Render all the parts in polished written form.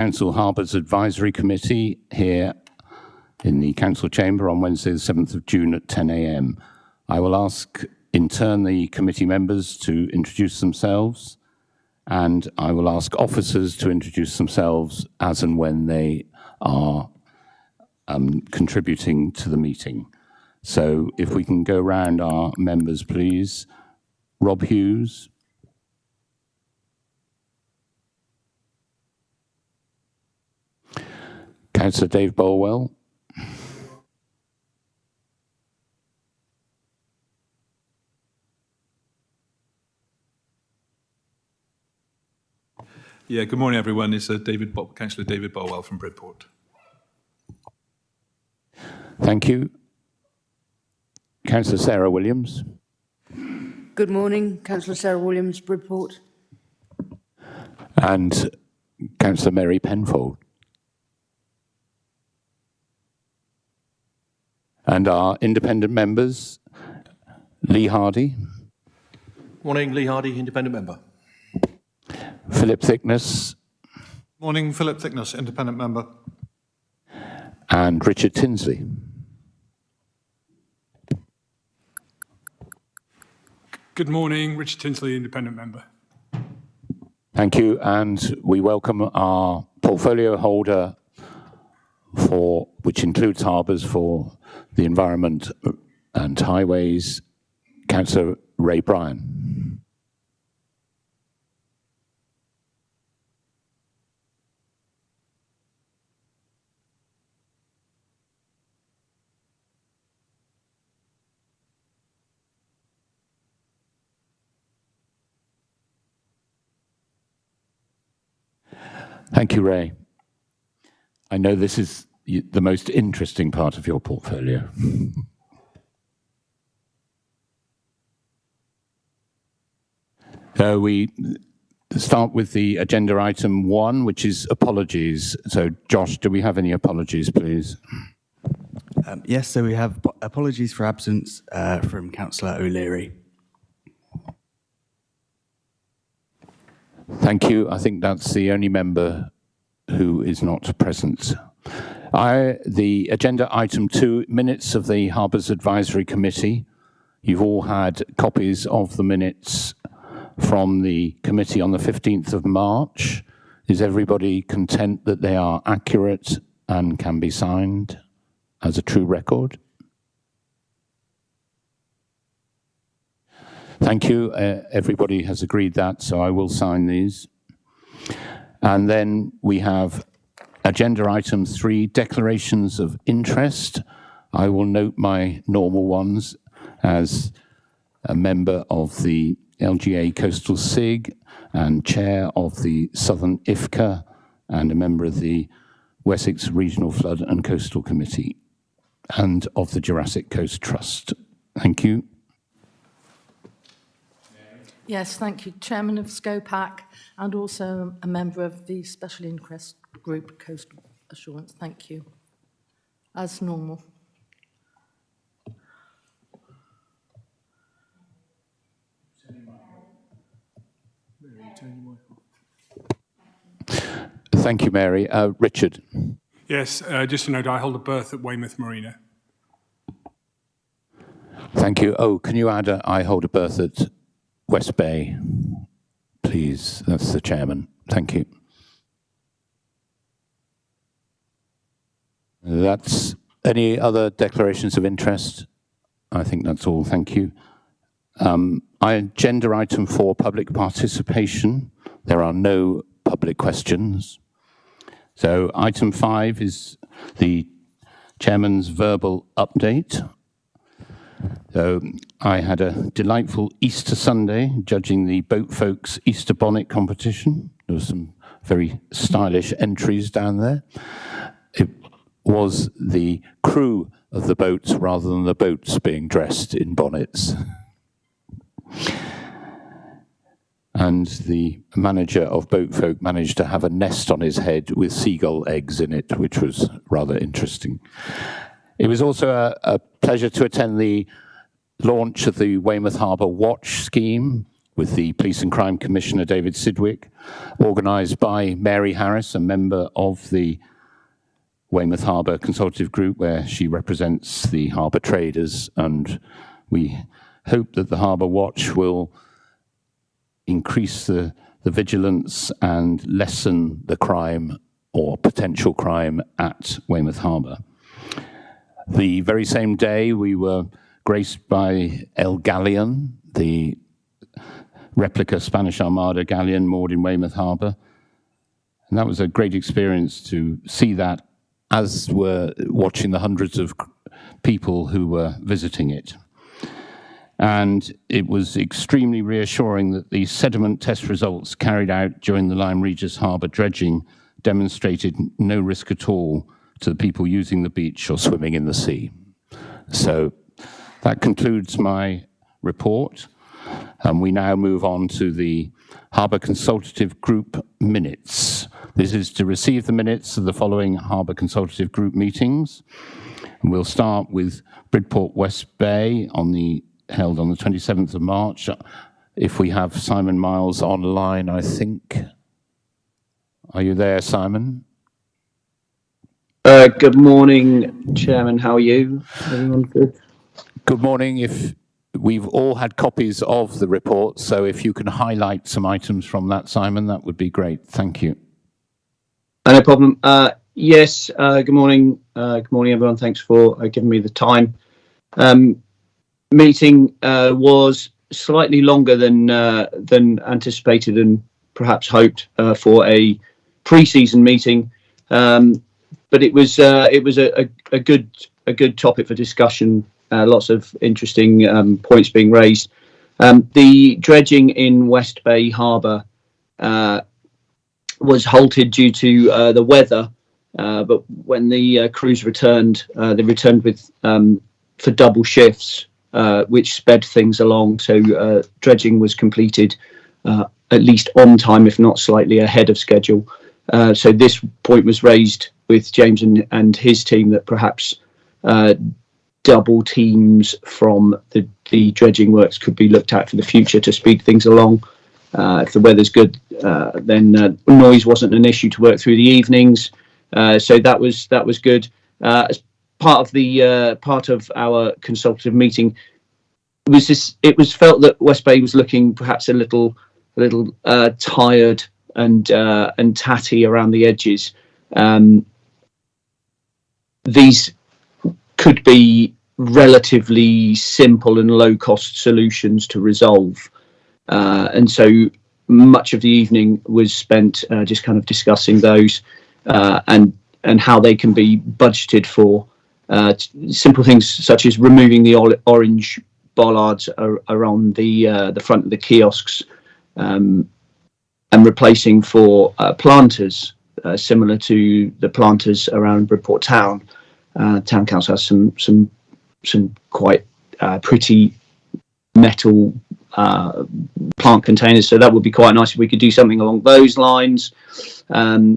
Council Harbours Advisory Committee here in the Council Chamber on Wednesday the 7th of June at 10 a.m. I will ask in turn the committee members to introduce themselves, and I will ask officers to introduce themselves as and when they are contributing to the meeting. So if we can go round our members, please. Rob Hughes. Councillor Dave Bolwell. Yeah, good morning, everyone. It's Councillor David Bolwell from Bridport. Thank you. Councillor Sarah Williams. Good morning, Councillor Sarah Williams, Bridport. And Councillor Mary Penfold. And our independent members, Lee Hardy. Morning, Lee Hardy, independent member. Philip Thickness. Morning, Philip Thickness, independent member. And Richard Tinsley. Good morning, Richard Tinsley, independent member. Thank you, and we welcome our portfolio holder which includes Harbours for the Environment and Highways, Councillor Ray Bryan. Thank you, Ray. I know this is the most interesting part of your portfolio. So we start with the agenda item 1, which is apologies. So Josh, do we have any apologies, please? Yes, so we have apologies for absence from Councillor O'Leary. Thank you. I think that's the only member who is not present. The agenda item 2, minutes of the Harbours Advisory Committee. You've all had copies of the minutes from the committee on the 15th of March. Is everybody content that they are accurate and can be signed as a true record? Thank you. Everybody has agreed that, so I will sign these. And then we have agenda item 3, declarations of interest. I will note my normal ones as a member of the LGA Coastal SIG and chair of the Southern IFCA and a member of the Wessex Regional Flood and Coastal Committee and of the Jurassic Coast Trust. Thank you. Yes, thank you. Chairman of SCOPAC and also a member of the Special Interest Group Coastal Assurance. Thank you. As normal. Thank you, Mary. Richard. Yes, just to note, I hold a berth at Weymouth Marina. Thank you. Oh, can you add I hold a berth at West Bay, please? That's the chairman. Thank you. That's any other declarations of interest? I think that's all. Thank you. Agenda item 4, public participation. There are no public questions. So item 5 is the chairman's verbal update. So I had a delightful Easter Sunday judging the Boat Folks Easter Bonnet competition. There were some very stylish entries down there. It was the crew of the boats rather than the boats being dressed in bonnets. And the manager of Boat Folk managed to have a nest on his head with seagull eggs in it, which was rather interesting. It was also a pleasure to attend the launch of the Weymouth Harbour Watch scheme, with the Police and Crime Commissioner, David Sidgwick, organised by Mary Harris, a member of the Weymouth Harbour Consultative Group, where she represents the harbour traders, and we hope that the Harbour Watch will increase the vigilance and lessen the crime or potential crime at Weymouth Harbour. The very same day, we were graced by El Galleon, the replica Spanish Armada galleon moored in Weymouth Harbour. And that was a great experience to see that, as were watching the hundreds of people who were visiting it. And it was extremely reassuring that the sediment test results carried out during the Lyme Regis Harbour dredging demonstrated no risk at all to the people using the beach or swimming in the sea. So that concludes my report. And we now move on to the Harbour Consultative Group minutes. This is to receive the minutes of the following Harbour Consultative Group meetings. And we'll start with Bridport West Bay held on the 27th of March. If we have Simon Miles online, I think. Are you there, Simon? Good morning, Chairman. How are you? Everyone good? Good morning. If we've all had copies of the report, so if you can highlight some items from that, Simon, that would be great. Thank you. No problem. Yes, good morning. Good morning, everyone. Thanks for giving me the time. Meeting was slightly longer than anticipated and perhaps hoped for a pre-season meeting, but it was a good topic for discussion. Lots of interesting points being raised. The dredging in West Bay Harbour was halted due to the weather, but when the crews returned, they returned with for double shifts, which sped things along. So dredging was completed at least on time, if not slightly ahead of schedule. So this point was raised with James and his team, that perhaps double teams from the dredging works could be looked at for the future to speed things along. If the weather's good, then noise wasn't an issue to work through the evenings. So that was good. As part of our consultative meeting, it was felt that West Bay was looking perhaps a little tired and tatty around the edges. These could be relatively simple and low-cost solutions to resolve, and so much of the evening was spent just kind of discussing those and how they can be budgeted for. Simple things such as removing the orange bollards around the front of the kiosks, and replacing for planters similar to the planters around Bridport Town. Town Council has some quite pretty metal plant containers, so that would be quite nice if we could do something along those lines.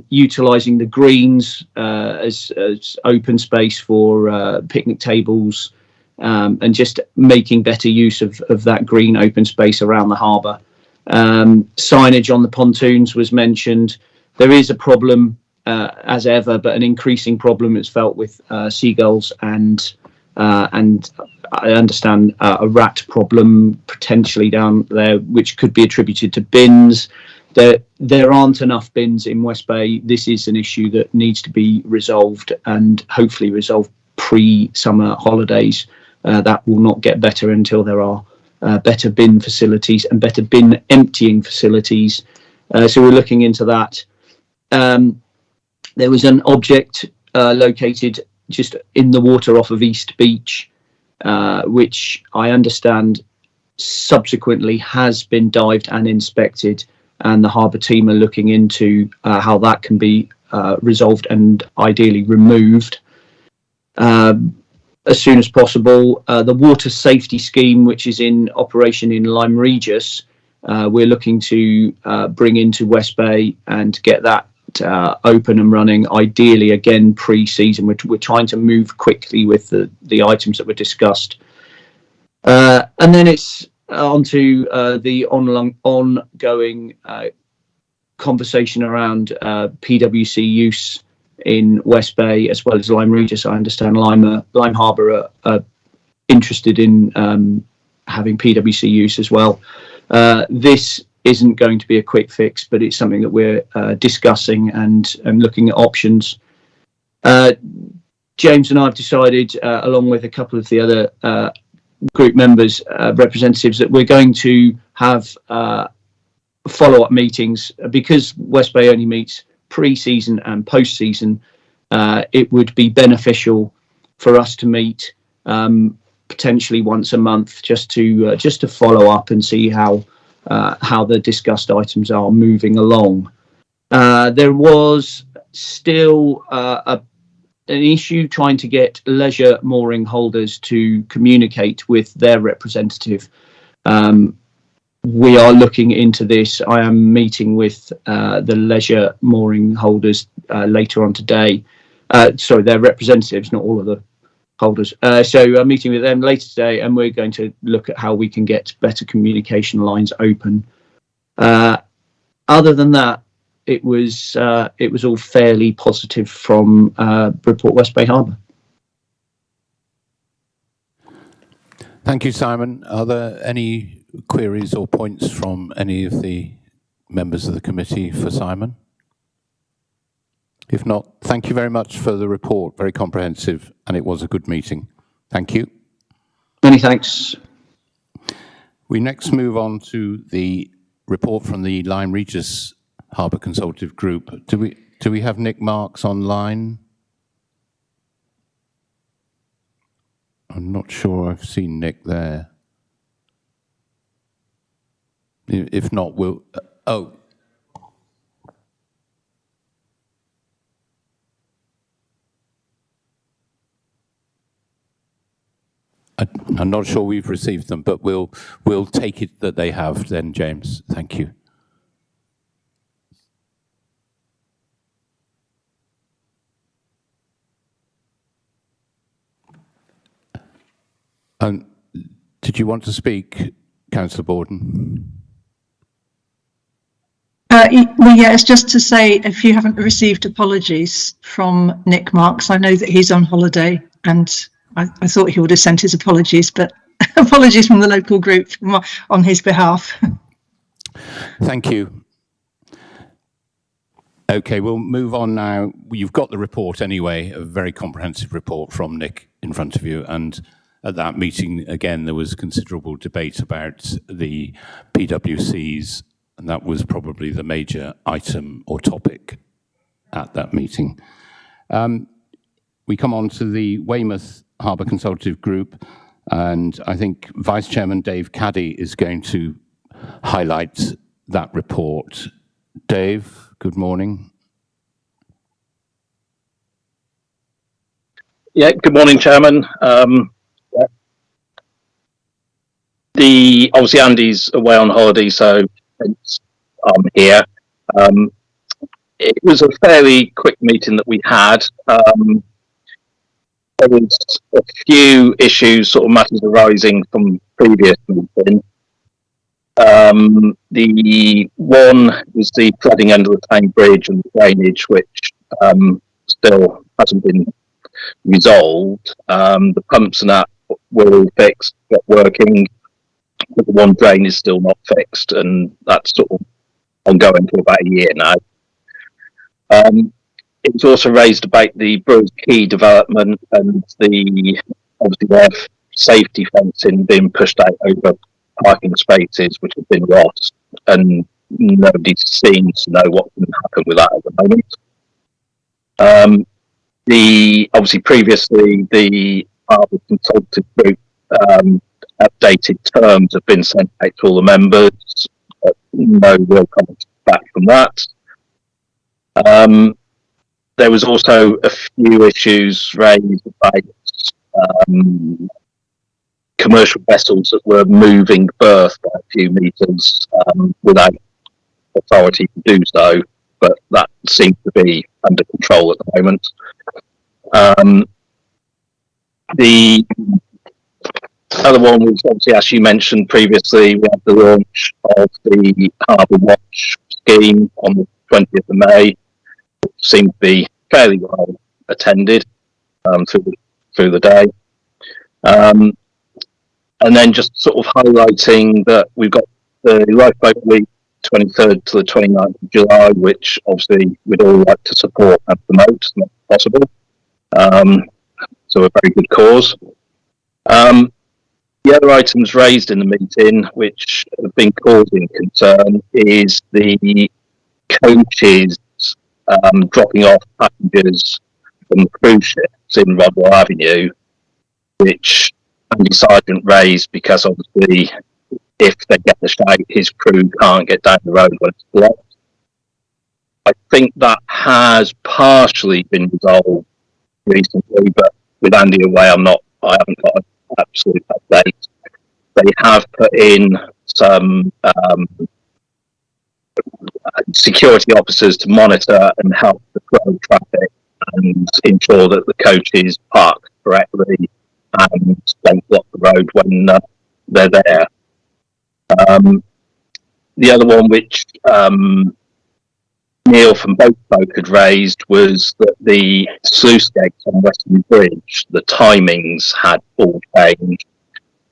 Utilising the greens as open space for picnic tables, and just making better use of that green open space around the harbour. Signage on the pontoons was mentioned. There is a problem as ever, but an increasing problem is felt with seagulls and I understand a rat problem potentially down there, which could be attributed to bins. There aren't enough bins in West Bay. This is an issue that needs to be resolved, and hopefully resolved pre-summer holidays. That will not get better until there are better bin facilities and better bin emptying facilities. So we're looking into that. There was an object located just in the water off of East Beach, which I understand subsequently has been dived and inspected, and the harbour team are looking into how that can be resolved and ideally removed as soon as possible. The water safety scheme, which is in operation in Lyme Regis, we're looking to bring into West Bay and get that open and running, ideally again pre-season. We're trying to move quickly with the items that were discussed, and then it's onto the ongoing conversation around PwC use in West Bay as well as Lyme Regis. I understand Lyme Harbour are interested in having PwC use as well. This isn't going to be a quick fix, but it's something that we're discussing and looking at options. James and I have decided, along with a couple of the other group members, representatives, that we're going to have follow-up meetings because West Bay only meets pre-season and post-season. It would be beneficial for us to meet potentially once a month, just to follow up and see how the discussed items are moving along. There was still an issue trying to get leisure mooring holders to communicate with their representative. We are looking into this. I am meeting with the leisure mooring holders later on today. Sorry, their representatives, not all of the holders. So I'm meeting with them later today, and we're going to look at how we can get better communication lines open. Other than that, it was all fairly positive from Report West Bay Harbour. Thank you, Simon. Are there any queries or points from any of the members of the committee for Simon? If not, thank you very much for the report. Very comprehensive, and it was a good meeting. Thank you. Many thanks. We next move on to the report from the Lyme Regis Harbour Consultative Group. Do we have Nick Marks online? I'm not sure I've seen Nick there. If not, we'll... oh. I'm not sure we've received them, but we'll take it that they have then, James. Thank you. Did you want to speak, Councillor Borden? Well, yeah, it's just to say, if you haven't received apologies from Nick Marks, I know that he's on holiday, and I thought he would have sent his apologies, but apologies from the local group on his behalf. Thank you. Okay, we'll move on now. You've got the report anyway, a very comprehensive report from Nick in front of you, and at that meeting, again, there was considerable debate about the PwCs, and that was probably the major item or topic at that meeting. We come on to the Weymouth Harbour Consultative Group, and I think Vice Chairman Dave Caddy is going to highlight that report. Dave, good morning. Yeah, good morning, Chairman. Obviously Andy's away on holiday, so I'm here. It was a fairly quick meeting that we had. There was a few issues, sort of matters arising from previous meeting. The one was the flooding under the Tame Bridge and drainage, which still hasn't been resolved. The pumps and that were all fixed, got working, but the one drain is still not fixed, and that's sort of ongoing for about a year now. It was also raised about the Brewers Quay development and obviously their safety fencing being pushed out over parking spaces which have been lost, and nobody seems to know what can happen with that at the moment. Obviously previously the Harbour Consultative Group updated terms have been sent out to all the members. No real comments back from that. There was also a few issues raised about commercial vessels that were moving berth by a few metres without authority to do so, but that seems to be under control at the moment. Other one was obviously, as you mentioned previously, we had the launch of the Harbour Watch scheme on the 20th of May. It seemed to be fairly well attended through the day. And then just sort of highlighting that we've got the Lifeboat Week 23rd to the 29th of July, which obviously we'd all like to support and promote as much as possible. So a very good cause. The other items raised in the meeting, which have been causing concern, is the coaches dropping off passengers from the cruise ships in Rodwell Avenue, which Andy Sargent raised because obviously if they get the shout, his crew can't get down the road when it's blocked. I think that has partially been resolved recently, but with Andy away, I haven't got an absolute update. They have put in some security officers to monitor and help the flow of traffic and ensure that the coaches park correctly and don't block the road when they're there. The other one, which Neil from Boat Folk had raised, was that the sluice gates on Western Bridge, the timings had all changed,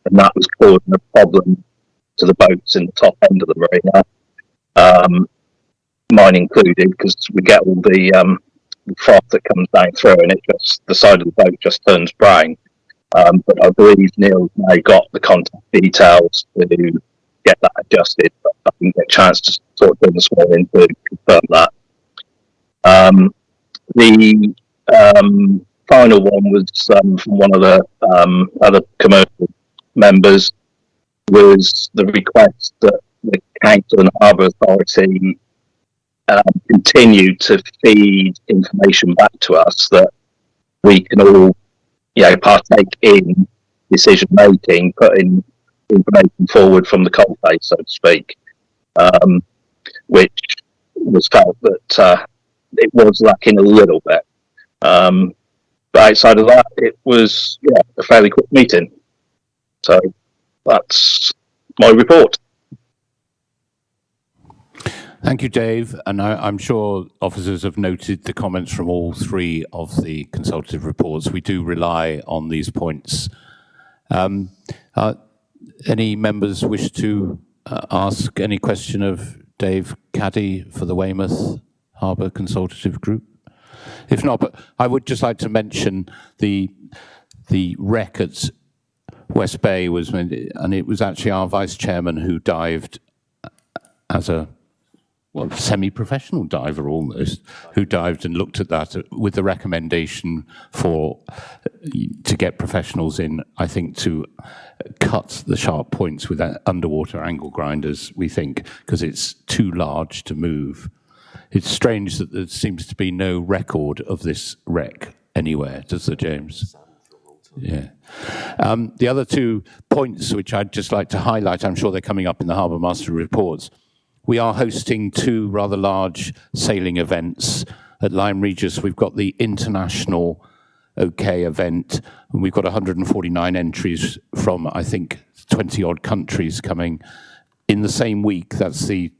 and that was causing a problem to the boats in the top end of the marina, mine included, because we get all the froth that comes down through, and the side of the boat just turns brown. But I believe Neil's now got the contact details to get that adjusted, but I didn't get a chance to talk to him this morning to confirm that. The final one was from one of the other commercial members, was the request that the Council and Harbour Authority continue to feed information back to us that we can all, partake in decision making, putting information forward from the coalface, so to speak, which was felt that it was lacking a little bit. But outside of that, it was a fairly quick meeting. So that's my report. Thank you, Dave. And I'm sure officers have noted the comments from all three of the consultative reports. We do rely on these points. Any members wish to ask any question of Dave Caddy for the Weymouth Harbour Consultative Group? If not, but I would just like to mention the wreck at West Bay and it was actually our vice chairman who dived as a semi-professional diver almost, who dived and looked at that with the recommendation to get professionals in, I think, to cut the sharp points with underwater angle grinders, we think, because it's too large to move. It's strange that there seems to be no record of this wreck anywhere, does there, James? Yeah. The other 2 points which I'd just like to highlight, I'm sure they're coming up in the Harbour Master reports. We are hosting 2 rather large sailing events at Lyme Regis. We've got the International OK event, and we've got 149 entries from, I think, 20-odd countries coming in the same week. That's the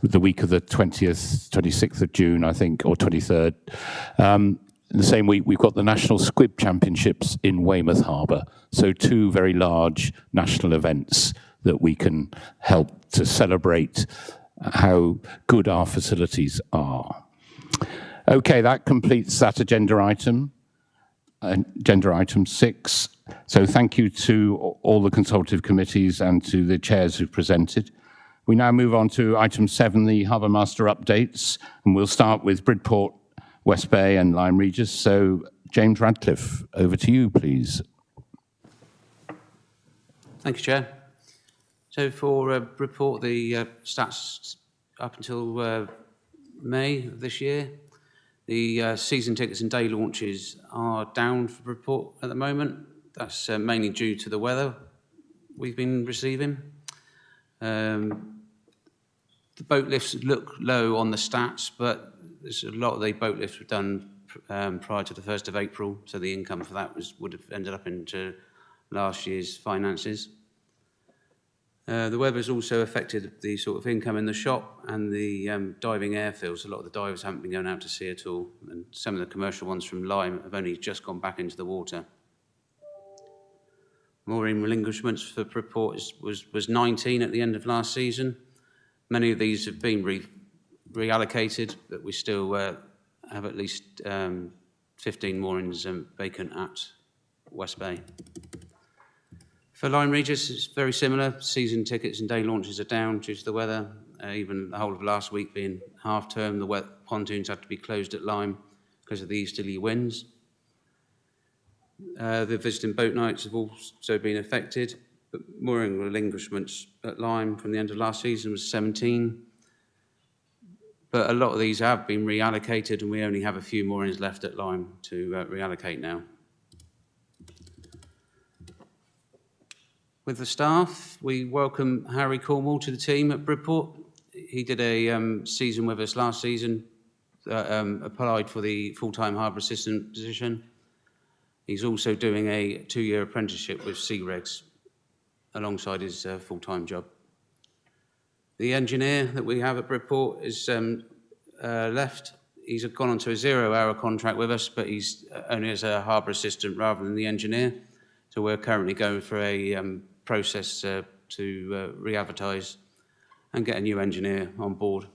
week of the 20th, 26th of June, I think, or 23rd. In the same week, we've got the National Squib Championships in Weymouth Harbour. So 2 very large national events that we can help to celebrate how good our facilities are. Okay, that completes that agenda item 6. So thank you to all the consultative committees and to the chairs who presented. We now move on to item 7, the Harbour Master updates, and we'll start with Bridport, West Bay and Lyme Regis. So James Radcliffe, over to you, please. Thank you, Chair. So for report, the stats up until May of this year, the season tickets and day launches are down for report at the moment. That's mainly due to the weather we've been receiving. The boat lifts look low on the stats, but there's a lot of the boat lifts were done prior to the 1st of April, so the income for that would have ended up into last year's finances. The weather's also affected the sort of income in the shop and the diving airfields. A lot of the divers haven't been going out to sea at all, and some of the commercial ones from Lyme have only just gone back into the water. Mooring relinquishments for report was 19 at the end of last season. Many of these have been reallocated, but we still have at least 15 moorings vacant at West Bay. For Lyme Regis, it's very similar. Season tickets and day launches are down due to the weather. Even the whole of last week being half term, the pontoons had to be closed at Lyme because of the easterly winds. The visiting boat nights have also been affected, but mooring relinquishments at Lyme from the end of last season was 17. But a lot of these have been reallocated, and we only have a few moorings left at Lyme to reallocate now. With the staff, we welcome Harry Cornwall to the team at Bridport. He did a season with us last season, applied for the full-time harbour assistant position. He's also doing a 2-year apprenticeship with Sea Regs alongside his full-time job. The engineer that we have at Bridport is left. He's gone on to a 0-hour contract with us, but he's only as a harbour assistant rather than the engineer. So we're currently going for a process to re-advertise and get a new engineer on board.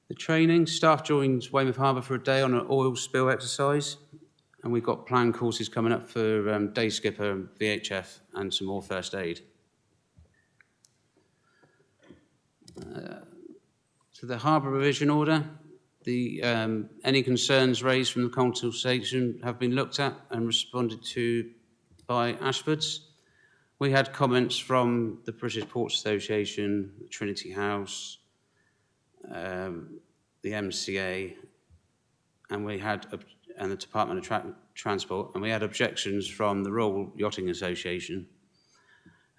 The training, staff joins Weymouth Harbour for a day on an oil spill exercise, and we've got planned courses coming up for day skipper, VHF, and some more first aid. So the harbour revision order, any concerns raised from the consultation have been looked at and responded to by Ashfords. We had comments from the British Ports Association, Trinity House, the MCA, and the Department of Transport, and we had objections from the Royal Yachting Association.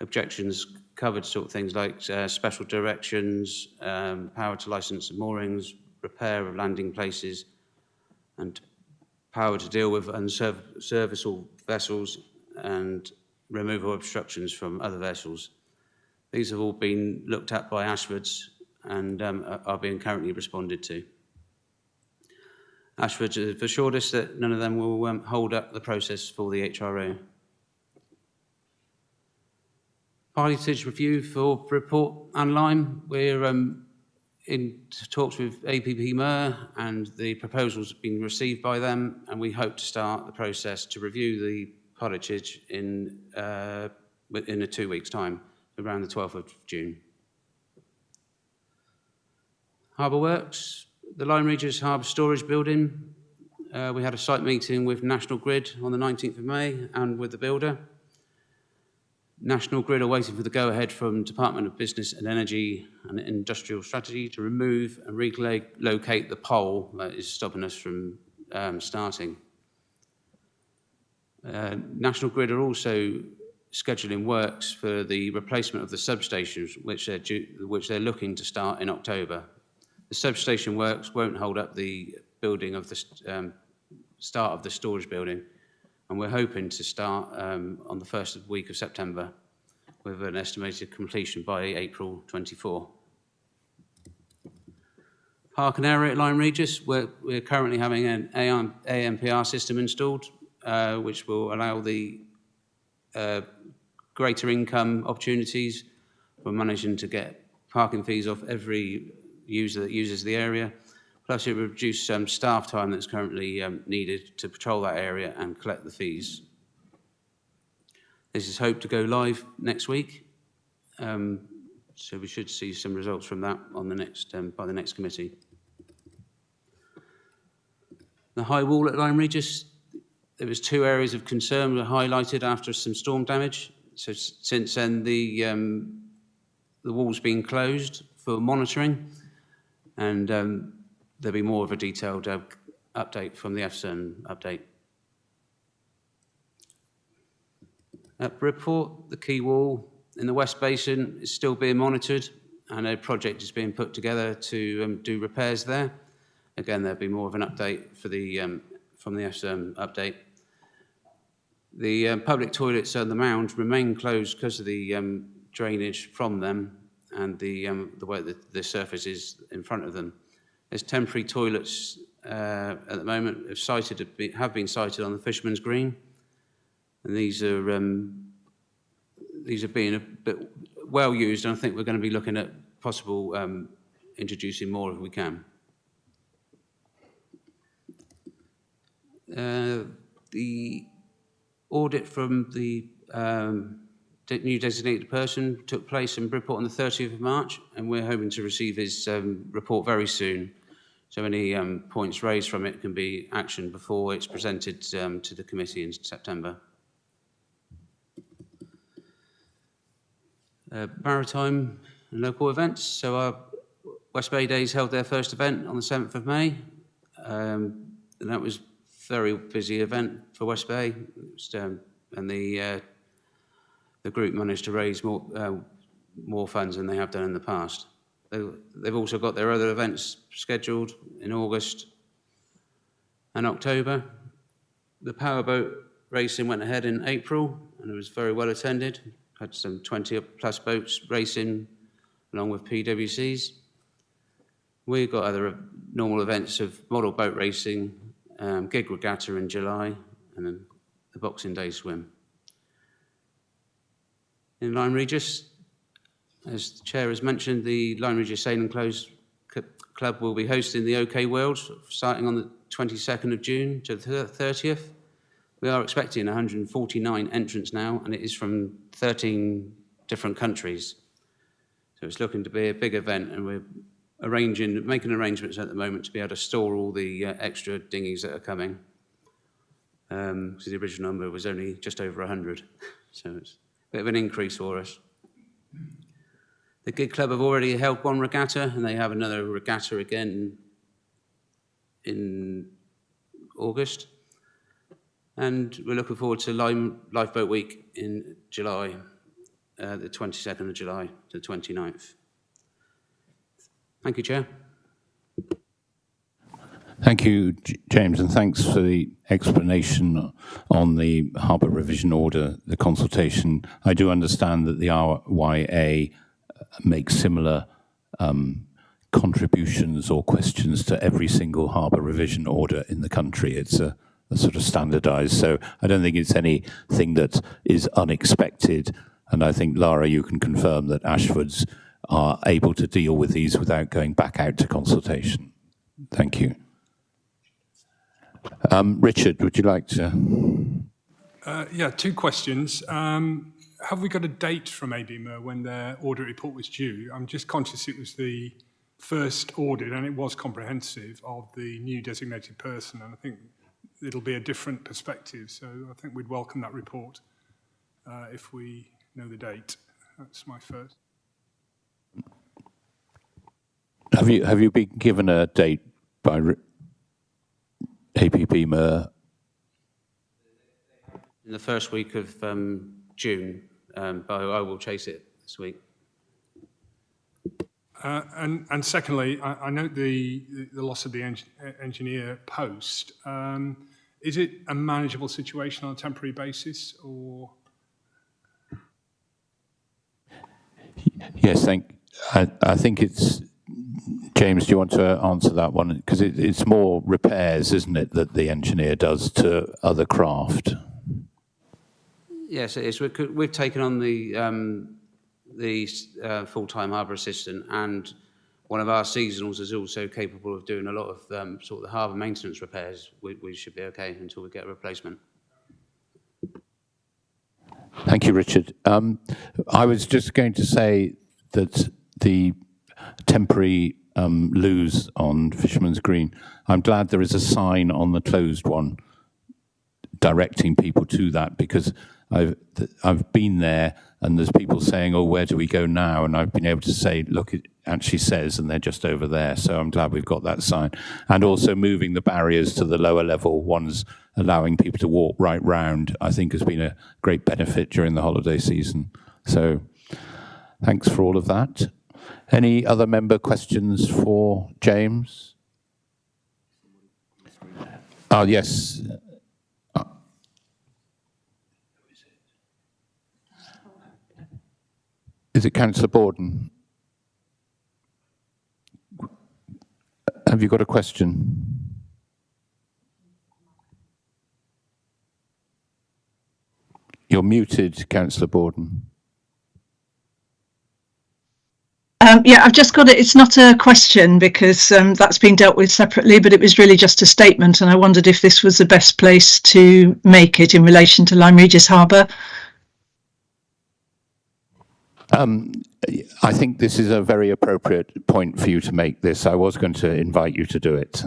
Objections covered sort of things like special directions, power to license moorings, repair of landing places, and power to deal with unserviceable vessels and removal of obstructions from other vessels. These have all been looked at by Ashfords and are being currently responded to. Ashfords have assured us that none of them will hold up the process for the HRO. Pilotage review for report and Lyme. We're in talks with APP Mer, and the proposals have been received by them, and we hope to start the process to review the pilotage in a 2 weeks' time, around the 12th of June. Harbour Works, the Lyme Regis Harbour Storage Building. We had a site meeting with National Grid on the 19th of May and with the builder. National Grid are waiting for the go-ahead from Department of Business and Energy and Industrial Strategy to remove and relocate the pole that is stopping us from starting. National Grid are also scheduling works for the replacement of the substations, which they're looking to start in October. The substation works won't hold up the building of the start of the storage building, and we're hoping to start on the first week of September with an estimated completion by April 24. Park and area at Lyme Regis, we're currently having an AMPR system installed, which will allow the greater income opportunities. We're managing to get parking fees off every user that uses the area. Plus, it will reduce some staff time that's currently needed to patrol that area and collect the fees. This is hoped to go live next week, so we should see some results from that on the next by the next committee. The high wall at Lyme Regis, there was 2 areas of concern were highlighted after some storm damage. So since then, the wall's been closed for monitoring, and there'll be more of a detailed update from the FSN update. At Bridport, the quay wall in the West Basin is still being monitored, and a project is being put together to do repairs there. Again, there'll be more of an update for the from the FSN update. The public toilets on the mound remain closed because of the drainage from them and the way that the surface is in front of them. There's temporary toilets at the moment have been sited on the Fisherman's Green, and these are being a bit well used, and I think we're going to be looking at possible introducing more if we can. The audit from the new designated person took place in Bridport on the 30th of March, and we're hoping to receive his report very soon. So any points raised from it can be actioned before it's presented to the committee in September. Maritime and local events. So our West Bay Days held their first event on the 7th of May, and that was a very busy event for West Bay. It was, and the group managed to raise more funds than they have done in the past. They've also got their other events scheduled in August and October. The powerboat racing went ahead in April, and it was very well attended. Had some 20 plus boats racing along with PWCs. We've got other normal events of model boat racing, gig regatta in July, and then the Boxing Day swim. In Lyme Regis, as the Chair has mentioned, the Lyme Regis Sailing Club will be hosting the OK World, starting on the 22nd of June to the 30th. We are expecting 149 entrants now, and it is from 13 different countries. So it's looking to be a big event, and we're making arrangements at the moment to be able to store all the extra dinghies that are coming. Because the original number was only just over 100, so it's a bit of an increase for us. The Gig Club have already held one regatta, and they have another regatta again in August. And we're looking forward to Lifeboat Week in July, the 22nd of July to the 29th. Thank you, Chair. Thank you, James, and thanks for the explanation on the Harbour Revision Order, the consultation. I do understand that the RYA makes similar contributions or questions to every single Harbour Revision Order in the country. It's a sort of standardised, so I don't think it's anything that is unexpected. And I think, Lara, you can confirm that Ashfords are able to deal with these without going back out to consultation. Thank you. Richard, would you like to? Yeah, two questions. Have we got a date from ABMER when their audit report was due? I'm just conscious it was the first audit, and it was comprehensive, of the new designated person, and I think it'll be a different perspective, so I think we'd welcome that report if we know the date. That's my first. Have you been given a date by ABMER? In the first week of June, but I will chase it this week. And secondly, I note the loss of the engineer post. Is it a manageable situation on a temporary basis, or? Yes, I think it's, James, do you want to answer that one? Because it's more repairs, isn't it, that the engineer does to other craft? Yes, it is. We've taken on the full-time harbour assistant, and one of our seasonals is also capable of doing a lot of sort of the harbour maintenance repairs. We should be okay until we get a replacement. Thank you, Richard. I was just going to say that the temporary loos on Fisherman's Green, I'm glad there is a sign on the closed one directing people to that, because I've been there and there's people saying, oh, where do we go now? And I've been able to say, look, it actually says, and they're just over there. So I'm glad we've got that sign. And also moving the barriers to the lower level ones, allowing people to walk right round, I think has been a great benefit during the holiday season. So thanks for all of that. Any other member questions for James? Oh, yes. Is it Councillor Borden? Have you got a question? You're muted, Councillor Borden. Yeah, I've just got it. It's not a question because that's been dealt with separately, but it was really just a statement. And I wondered if this was the best place to make it in relation to Lyme Regis Harbour. I think this is a very appropriate point for you to make this. I was going to invite you to do it.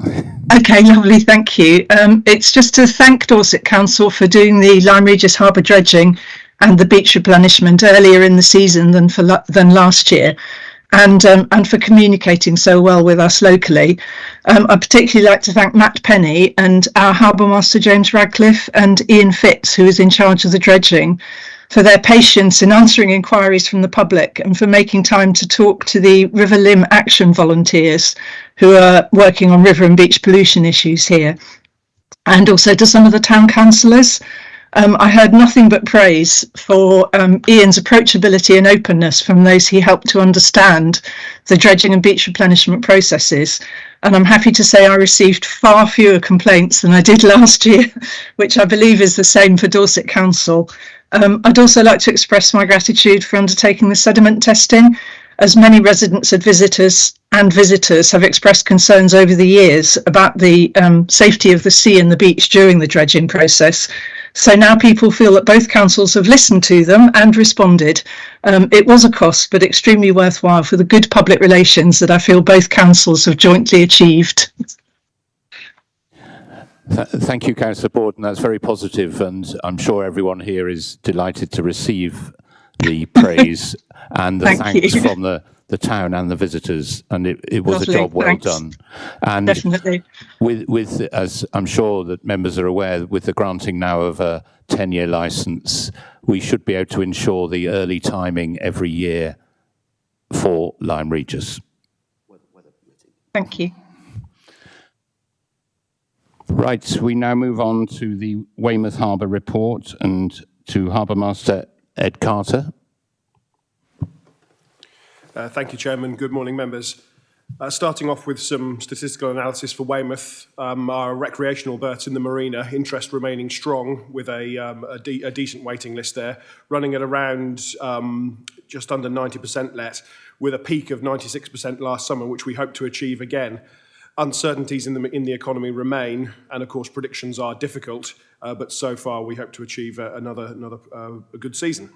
Okay, lovely, thank you. It's just to thank Dorset Council for doing the Lyme Regis Harbour dredging and the beach replenishment earlier in the season than last year, and for communicating so well with us locally. I'd particularly like to thank Matt Penny and our Harbour Master James Radcliffe and Ian Fitz, who is in charge of the dredging, for their patience in answering inquiries from the public and for making time to talk to the River Lim Action volunteers who are working on river and beach pollution issues here, and also to some of the town councillors. I heard nothing but praise for Ian's approachability and openness from those he helped to understand the dredging and beach replenishment processes. And I'm happy to say I received far fewer complaints than I did last year, which I believe is the same for Dorset Council. I'd also like to express my gratitude for undertaking the sediment testing, as many residents and visitors have expressed concerns over the years about the safety of the sea and the beach during the dredging process. So now people feel that both councils have listened to them and responded. It was a cost, but extremely worthwhile for the good public relations that I feel both councils have jointly achieved. Thank you, Councillor Borden. That's very positive, and I'm sure everyone here is delighted to receive the praise and the thanks from the town and the visitors. And it was Lovely, a job well thanks. done. And Definitely. with, as I'm sure that members are aware, with the granting now of a 10-year licence, we should be able to ensure the early timing every year for Lyme Regis. Thank you. Right, we now move on to the Weymouth Harbour report and to Harbour Master Ed Carter. Thank you, Chairman. Good morning, members. Starting off with some statistical analysis for Weymouth, our recreational berths in the marina, interest remaining strong with a decent waiting list there, running at around just under 90% let, with a peak of 96% last summer, which we hope to achieve again. Uncertainties in the economy remain, and of course predictions are difficult, but so far we hope to achieve a good season.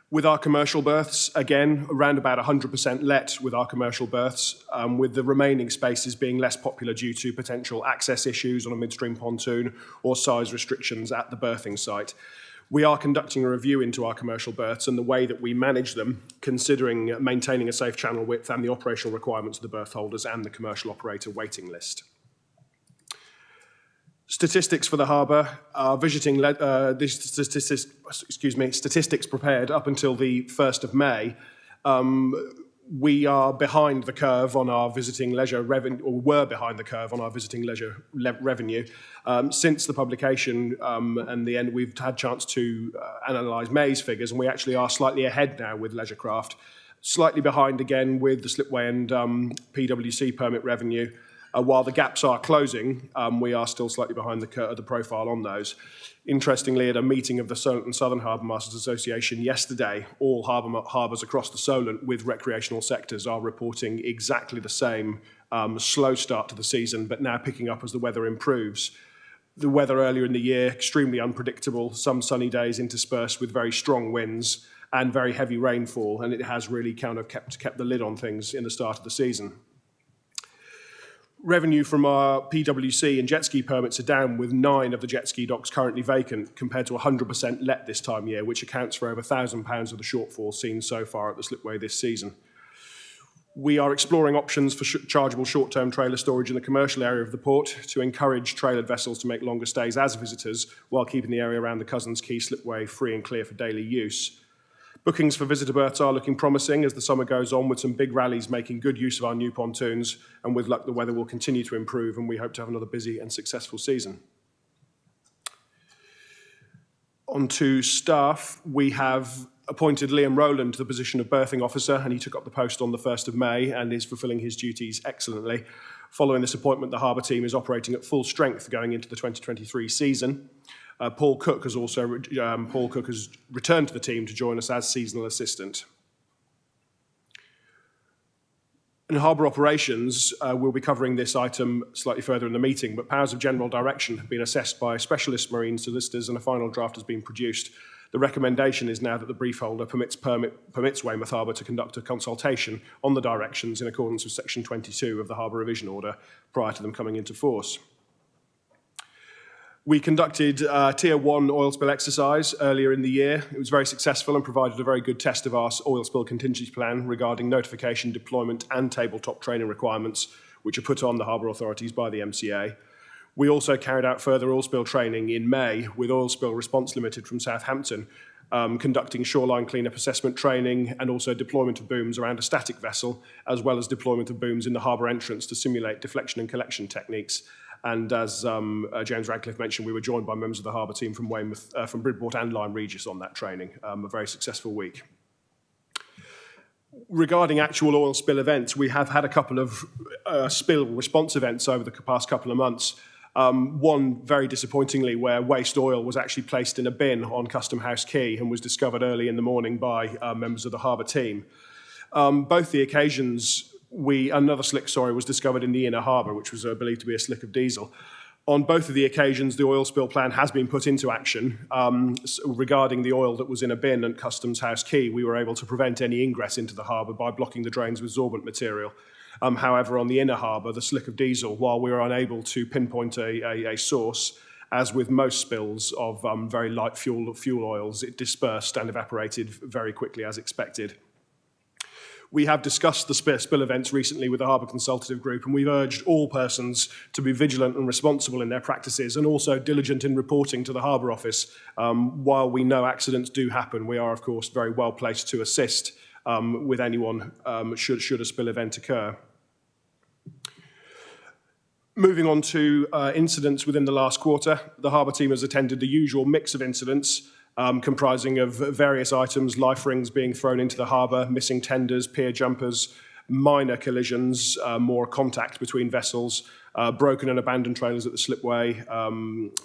With our commercial berths, again, around about 100% let with our commercial berths, with the remaining spaces being less popular due to potential access issues on a midstream pontoon or size restrictions at the berthing site. We are conducting a review into our commercial berths and the way that we manage them, considering maintaining a safe channel width and the operational requirements of the berth holders and the commercial operator waiting list. Statistics for the harbour are visiting, statistics prepared up until the 1st of May. We are behind the curve on our visiting leisure revenue, or were behind the curve on our visiting leisure revenue. Since the publication and the end, we've had a chance to analyse May's figures, and we actually are slightly ahead now with leisure craft. Slightly behind again with the slipway and PwC permit revenue. While the gaps are closing, we are still slightly behind the profile on those. Interestingly, at a meeting of the Solent and Southern Harbour Masters Association yesterday, all harbours across the Solent with recreational sectors are reporting exactly the same slow start to the season, but now picking up as the weather improves. The weather earlier in the year, extremely unpredictable, some sunny days interspersed with very strong winds and very heavy rainfall, and it has really kind of kept the lid on things in the start of the season. Revenue from our PwC and jet ski permits are down, with 9 of the jet ski docks currently vacant compared to 100% let this time of year, which accounts for over £1,000 of the shortfall seen so far at the slipway this season. We are exploring options for chargeable short-term trailer storage in the commercial area of the port to encourage trailered vessels to make longer stays as visitors while keeping the area around the Cousins Quay slipway free and clear for daily use. Bookings for visitor berths are looking promising as the summer goes on, with some big rallies making good use of our new pontoons, and with luck the weather will continue to improve and we hope to have another busy and successful season. On to staff, we have appointed Liam Rowland to the position of berthing officer, and he took up the post on the 1st of May and is fulfilling his duties excellently. Following this appointment, the Harbour team is operating at full strength going into the 2023 season. Paul Cook has returned to the team to join us as seasonal assistant. In Harbour operations, we'll be covering this item slightly further in the meeting, but powers of general direction have been assessed by specialist marine solicitors and a final draft has been produced. The recommendation is now that the brief holder permits Weymouth Harbour to conduct a consultation on the directions in accordance with Section 22 of the Harbour Revision Order prior to them coming into force. We conducted Tier 1 oil spill exercise earlier in the year. It was very successful and provided a very good test of our oil spill contingency plan regarding notification, deployment and tabletop training requirements, which are put on the harbour authorities by the MCA. We also carried out further oil spill training in May with Oil Spill Response Limited from Southampton, conducting shoreline cleanup assessment training and also deployment of booms around a static vessel, as well as deployment of booms in the harbour entrance to simulate deflection and collection techniques. And as James Radcliffe mentioned, we were joined by members of the harbour team from Weymouth, from Bridport and Lyme Regis on that training. A very successful week. Regarding actual oil spill events, we have had a couple of spill response events over the past couple of months. One, very disappointingly, where waste oil was actually placed in a bin on Custom House Quay and was discovered early in the morning by members of the harbour team. Both the occasions, another slick, was discovered in the inner harbour, which was believed to be a slick of diesel. On both of the occasions, the oil spill plan has been put into action. Regarding the oil that was in a bin at Customs House Quay, we were able to prevent any ingress into the harbour by blocking the drains with sorbent material. However, on the inner harbour, the slick of diesel, while we were unable to pinpoint a source, as with most spills of very light fuel oils, it dispersed and evaporated very quickly as expected. We have discussed the spill events recently with the Harbour Consultative Group, and we've urged all persons to be vigilant and responsible in their practices and also diligent in reporting to the Harbour Office. While we know accidents do happen, we are, of course, very well placed to assist with anyone should a spill event occur. Moving on to incidents within the last quarter, the Harbour team has attended the usual mix of incidents, comprising of various items, life rings being thrown into the harbour, missing tenders, pier jumpers, minor collisions, more contact between vessels, broken and abandoned trailers at the slipway,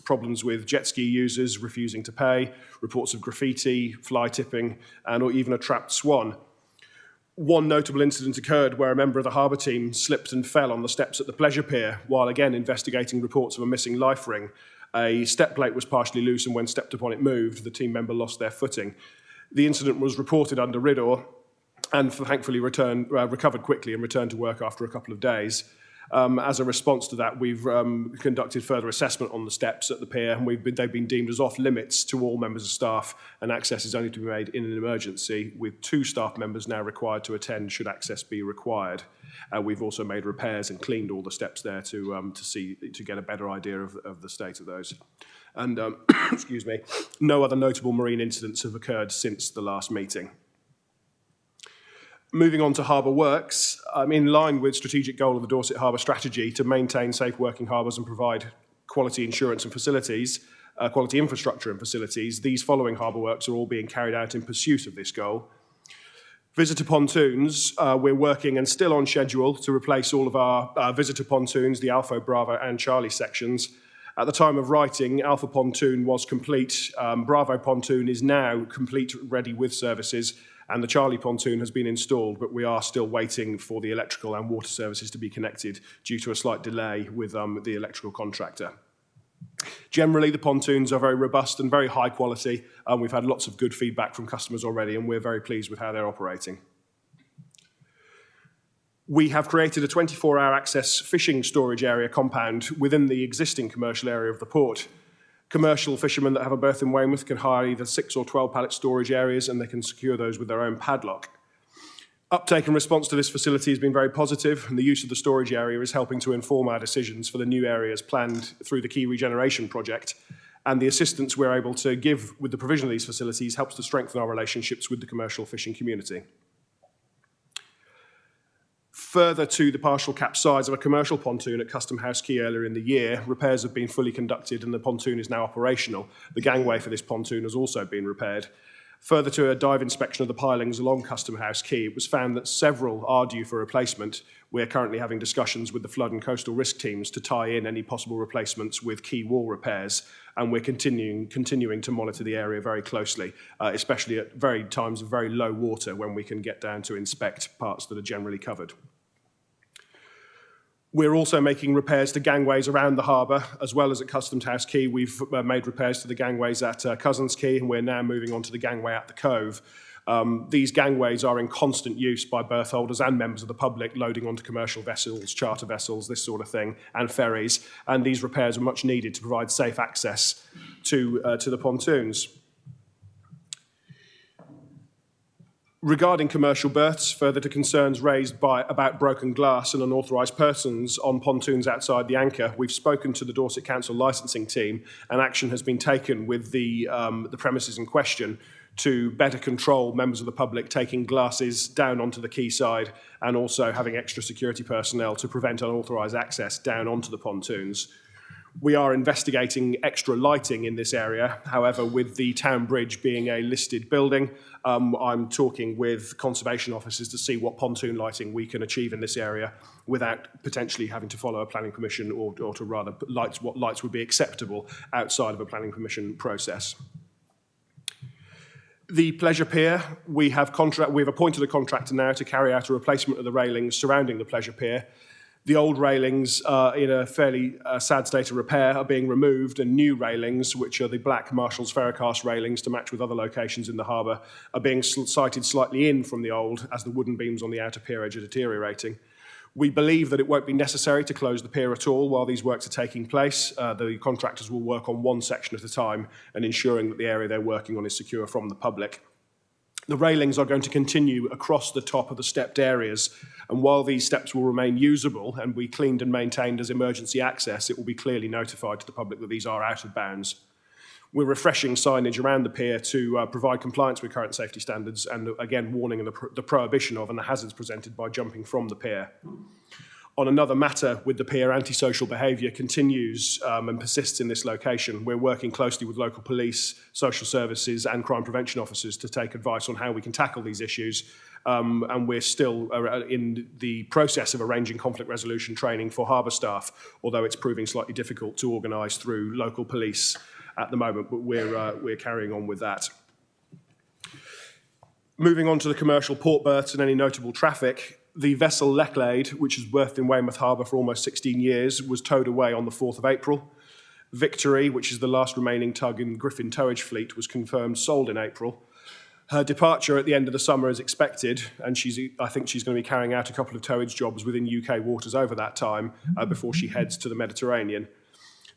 problems with jet ski users refusing to pay, reports of graffiti, fly tipping, and or even a trapped swan. One notable incident occurred where a member of the harbour team slipped and fell on the steps at the pleasure pier while again investigating reports of a missing life ring. A step plate was partially loose and when stepped upon it moved, the team member lost their footing. The incident was reported under RIDOR and thankfully recovered quickly and returned to work after a couple of days. As a response to that, we've conducted further assessment on the steps at the pier and they've been deemed as off limits to all members of staff and access is only to be made in an emergency with 2 staff members now required to attend should access be required. We've also made repairs and cleaned all the steps there to get a better idea of the state of those. And excuse me, no other notable marine incidents have occurred since the last meeting. Moving on to harbour works, in line with strategic goal of the Dorset Harbour Strategy to maintain safe working harbours and provide quality insurance and facilities, quality infrastructure and facilities, these following harbour works are all being carried out in pursuit of this goal. Visitor pontoons, we're working and still on schedule to replace all of our visitor pontoons, the Alpha, Bravo and Charlie sections. At the time of writing, Alpha pontoon was complete, Bravo pontoon is now complete, ready with services, and the Charlie pontoon has been installed, but we are still waiting for the electrical and water services to be connected due to a slight delay with the electrical contractor. Generally, the pontoons are very robust and very high quality, and we've had lots of good feedback from customers already, and we're very pleased with how they're operating. We have created a 24-hour access fishing storage area compound within the existing commercial area of the port. Commercial fishermen that have a berth in Weymouth can hire either 6 or 12 pallet storage areas and they can secure those with their own padlock. Uptake and response to this facility has been very positive and the use of the storage area is helping to inform our decisions for the new areas planned through the Quay Regeneration Project, and the assistance we're able to give with the provision of these facilities helps to strengthen our relationships with the commercial fishing community. Further to the partial capsize of a commercial pontoon at Custom House Quay earlier in the year, repairs have been fully conducted and the pontoon is now operational. The gangway for this pontoon has also been repaired. Further to a dive inspection of the pilings along Custom House Quay, it was found that several are due for replacement. We're currently having discussions with the flood and coastal risk teams to tie in any possible replacements with quay wall repairs, and we're continuing to monitor the area very closely, especially at times of very low water when we can get down to inspect parts that are generally covered. We're also making repairs to gangways around the harbour, as well as at Customs House Quay. We've made repairs to the gangways at Cousins Quay, and we're now moving on to the gangway at the Cove. These gangways are in constant use by berth holders and members of the public loading onto commercial vessels, charter vessels, this sort of thing, and ferries. And these repairs are much needed to provide safe access to the pontoons. Regarding commercial berths, further to concerns raised about broken glass and unauthorised persons on pontoons outside the anchor, we've spoken to the Dorset Council licensing team, and action has been taken with the premises in question to better control members of the public taking glasses down onto the quayside, and also having extra security personnel to prevent unauthorised access down onto the pontoons. We are investigating extra lighting in this area. However, with the town bridge being a listed building, I'm talking with conservation officers to see what pontoon lighting we can achieve in this area without potentially having to follow a planning permission, or to rather what lights would be acceptable outside of a planning permission process. The pleasure pier, we've appointed a contractor now to carry out a replacement of the railings surrounding the pleasure pier. The old railings are in a fairly sad state of repair, are being removed, and new railings, which are the black Marshall's Ferrocast railings to match with other locations in the harbour, are being sited slightly in from the old as the wooden beams on the outer pier edge are deteriorating. We believe that it won't be necessary to close the pier at all while these works are taking place. The contractors will work on one section at a time and ensuring that the area they're working on is secure from the public. The railings are going to continue across the top of the stepped areas, and while these steps will remain usable and be cleaned and maintained as emergency access, it will be clearly notified to the public that these are out of bounds. We're refreshing signage around the pier to provide compliance with current safety standards, and again warning the prohibition of and the hazards presented by jumping from the pier. On another matter with the pier, antisocial behaviour continues and persists in this location. We're working closely with local police, social services and crime prevention officers to take advice on how we can tackle these issues. And we're still in the process of arranging conflict resolution training for harbour staff, although it's proving slightly difficult to organise through local police at the moment, but we're carrying on with that. Moving on to the commercial port berths and any notable traffic, the vessel Lechlade, which has berthed in Weymouth Harbour for almost 16 years, was towed away on the 4th of April. Victory, which is the last remaining tug in the Griffin towage fleet, was confirmed sold in April. Her departure at the end of the summer is expected, and I think she's going to be carrying out a couple of towage jobs within UK waters over that time before she heads to the Mediterranean.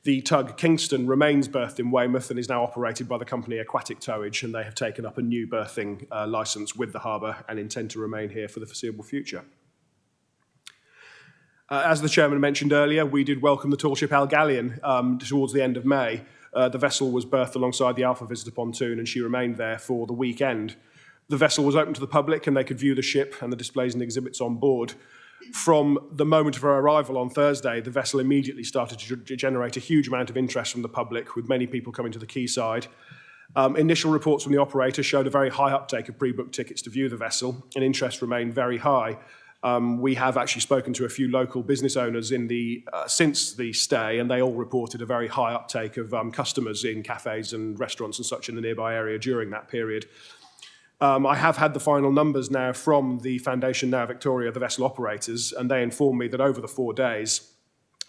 The tug Kingston remains berthed in Weymouth and is now operated by the company Aquatic Towage, and they have taken up a new berthing licence with the harbour and intend to remain here for the foreseeable future. As the chairman mentioned earlier, we did welcome the tall ship Algallion towards the end of May. The vessel was berthed alongside the Alpha Visitor pontoon, and she remained there for the weekend. The vessel was open to the public, and they could view the ship and the displays and exhibits on board. From the moment of her arrival on Thursday, the vessel immediately started to generate a huge amount of interest from the public, with many people coming to the quayside. Initial reports from the operator showed a very high uptake of pre-booked tickets to view the vessel, and interest remained very high. We have actually spoken to a few local business owners since the stay, and they all reported a very high uptake of customers in cafes and restaurants and such in the nearby area during that period. I have had the final numbers now from the Foundation Now Victoria, the vessel operators, and they informed me that over the 4 days,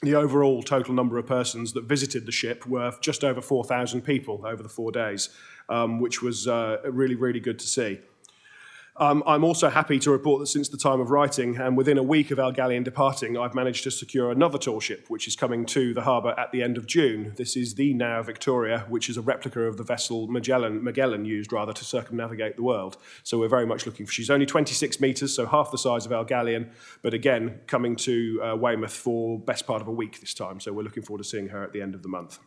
the overall total number of persons that visited the ship were just over 4,000 people over the 4 days, which was really, really good to see. I'm also happy to report that since the time of writing, and within a week of Algallion departing, I've managed to secure another tall ship, which is coming to the harbour at the end of June. This is the Now Victoria, which is a replica of the vessel Magellan used rather to circumnavigate the world. So we're very much looking for. She's only 26 metres, so half the size of Algallion, but again coming to Weymouth for best part of a week this time. So we're looking forward to seeing her at the end of the month.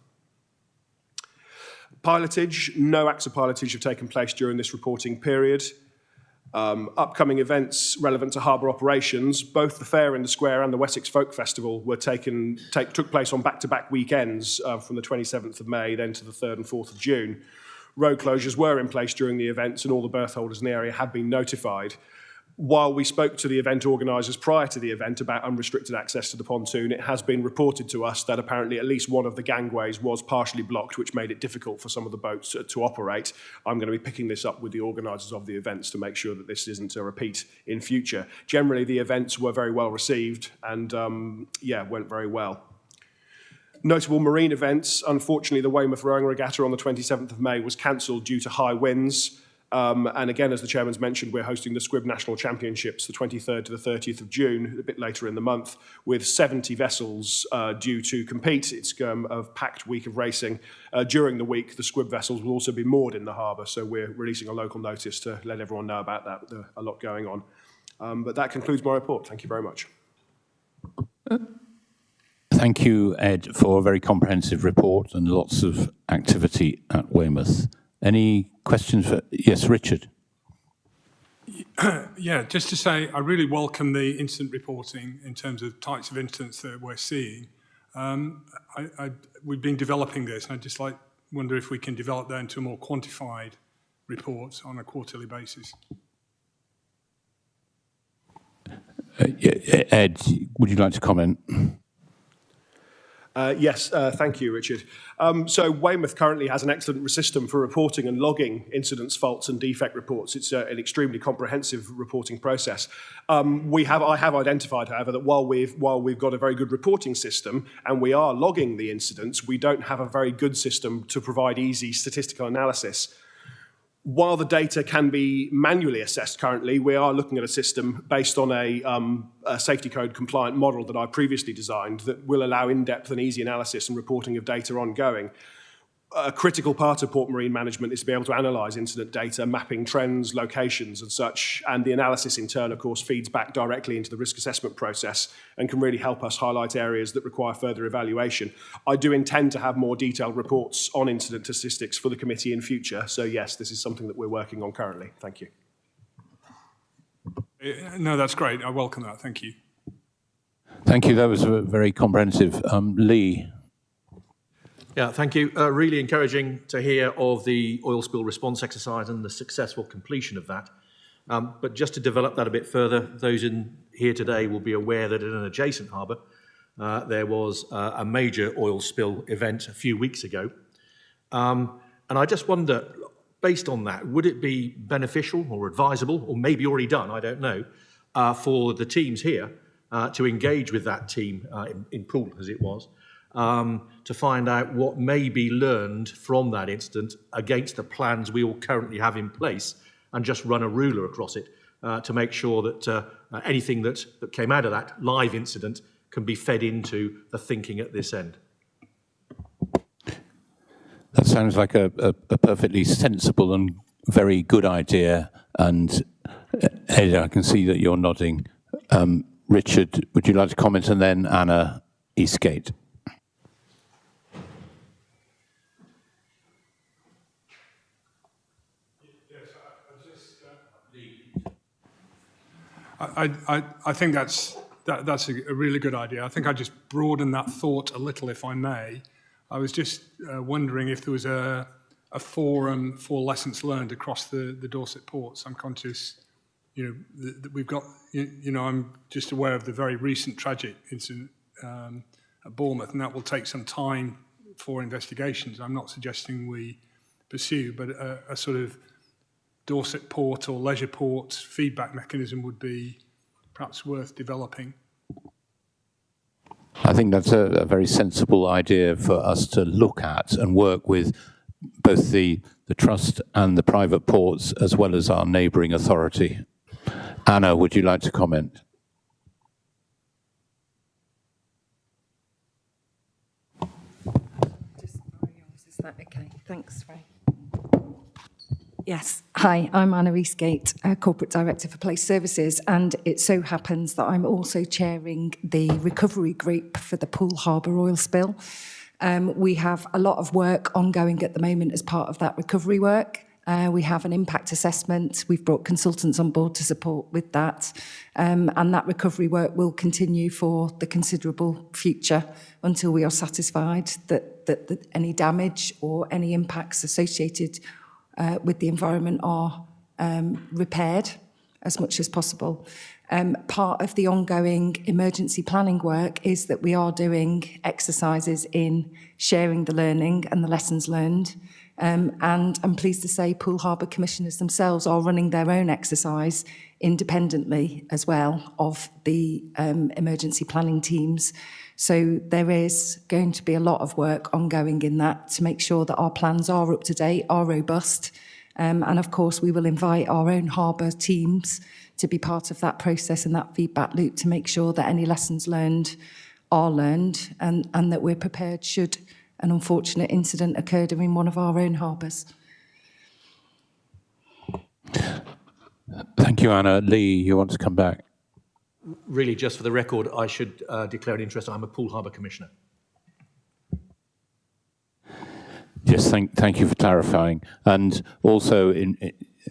Pilotage, no acts of pilotage have taken place during this reporting period. Upcoming events relevant to harbour operations, both the Fair in the Square and the Wessex Folk Festival took place on back-to-back weekends from the 27th of May then to the 3rd and 4th of June. Road closures were in place during the events and all the berth holders in the area had been notified. While we spoke to the event organisers prior to the event about unrestricted access to the pontoon, it has been reported to us that apparently at least one of the gangways was partially blocked, which made it difficult for some of the boats to operate. I'm going to be picking this up with the organisers of the events to make sure that this isn't a repeat in future. Generally, the events were very well received and, went very well. Notable marine events. Unfortunately, the Weymouth Rowing Regatta on the 27th of May was cancelled due to high winds. And again, as the chairman's mentioned, we're hosting the Squib National Championships the 23rd to the 30th of June, a bit later in the month, with 70 vessels due to compete. It's a packed week of racing. During the week, the Squib vessels will also be moored in the harbour, so we're releasing a local notice to let everyone know about that. There's a lot going on. But that concludes my report. Thank you very much. Thank you, Ed, for a very comprehensive report and lots of activity at Weymouth. Any questions for... Yes, Richard. Yeah, just to say, I really welcome the incident reporting in terms of types of incidents that we're seeing. We've been developing this, and I'd just wonder if we can develop that into a more quantified report on a quarterly basis. Ed, would you like to comment? Yes, thank you, Richard. So Weymouth currently has an excellent system for reporting and logging incidents, faults and defect reports. It's an extremely comprehensive reporting process. I have identified, however, that while we've got a very good reporting system and we are logging the incidents, we don't have a very good system to provide easy statistical analysis. While the data can be manually assessed currently, we are looking at a system based on a safety code compliant model that I previously designed that will allow in-depth and easy analysis and reporting of data ongoing. A critical part of port marine management is to be able to analyse incident data, mapping trends, locations and such, and the analysis in turn, of course, feeds back directly into the risk assessment process and can really help us highlight areas that require further evaluation. I do intend to have more detailed reports on incident statistics for the committee in future, so yes, this is something that we're working on currently. Thank you. No, that's great. I welcome that. Thank you. Thank you. That was very comprehensive. Lee. Yeah, thank you. Really encouraging to hear of the oil spill response exercise and the successful completion of that. But just to develop that a bit further, those in here today will be aware that in an adjacent harbour, there was a major oil spill event a few weeks ago. And I just wonder, based on that, would it be beneficial or advisable, or maybe already done, I don't know, for the teams here to engage with that team in Poole, as it was, to find out what may be learned from that incident against the plans we all currently have in place and just run a ruler across it to make sure that anything that came out of that live incident can be fed into the thinking at this end. That sounds like a perfectly sensible and very good idea. And Ed, I can see that you're nodding. Richard, would you like to comment? And then Anna Eastgate. I think that's a really good idea. I think I just broaden that thought a little, if I may. I was just wondering if there was a forum for lessons learned across the Dorset ports. I'm conscious, that we've got, I'm just aware of the very recent tragic incident at Bournemouth, and that will take some time for investigations. I'm not suggesting we pursue, but a sort of Dorset port or leisure port feedback mechanism would be perhaps worth developing. I think that's a very sensible idea for us to look at and work with both the trust and the private ports as well as our neighbouring authority. Anna, would you like to comment? Is that okay? Thanks, Ray. Yes. Hi, I'm Anna Eastgate, Corporate Director for Place Services, and it so happens that I'm also chairing the recovery group for the Poole Harbour oil spill. We have a lot of work ongoing at the moment as part of that recovery work. We have an impact assessment. We've brought consultants on board to support with that. And that recovery work will continue for the considerable future until we are satisfied that any damage or any impacts associated with the environment are repaired as much as possible. Part of the ongoing emergency planning work is that we are doing exercises in sharing the learning and the lessons learned. And I'm pleased to say Poole Harbour commissioners themselves are running their own exercise independently as well of the emergency planning teams. So there is going to be a lot of work ongoing in that to make sure that our plans are up to date, are robust. And of course, we will invite our own harbour teams to be part of that process and that feedback loop to make sure that any lessons learned are learned and that we're prepared should an unfortunate incident occurred in one of our own harbours. Thank you, Anna. Lee, you want to come back? Really, just for the record, I should declare an interest. I'm a Poole Harbour Commissioner. Yes, thank you for clarifying. And also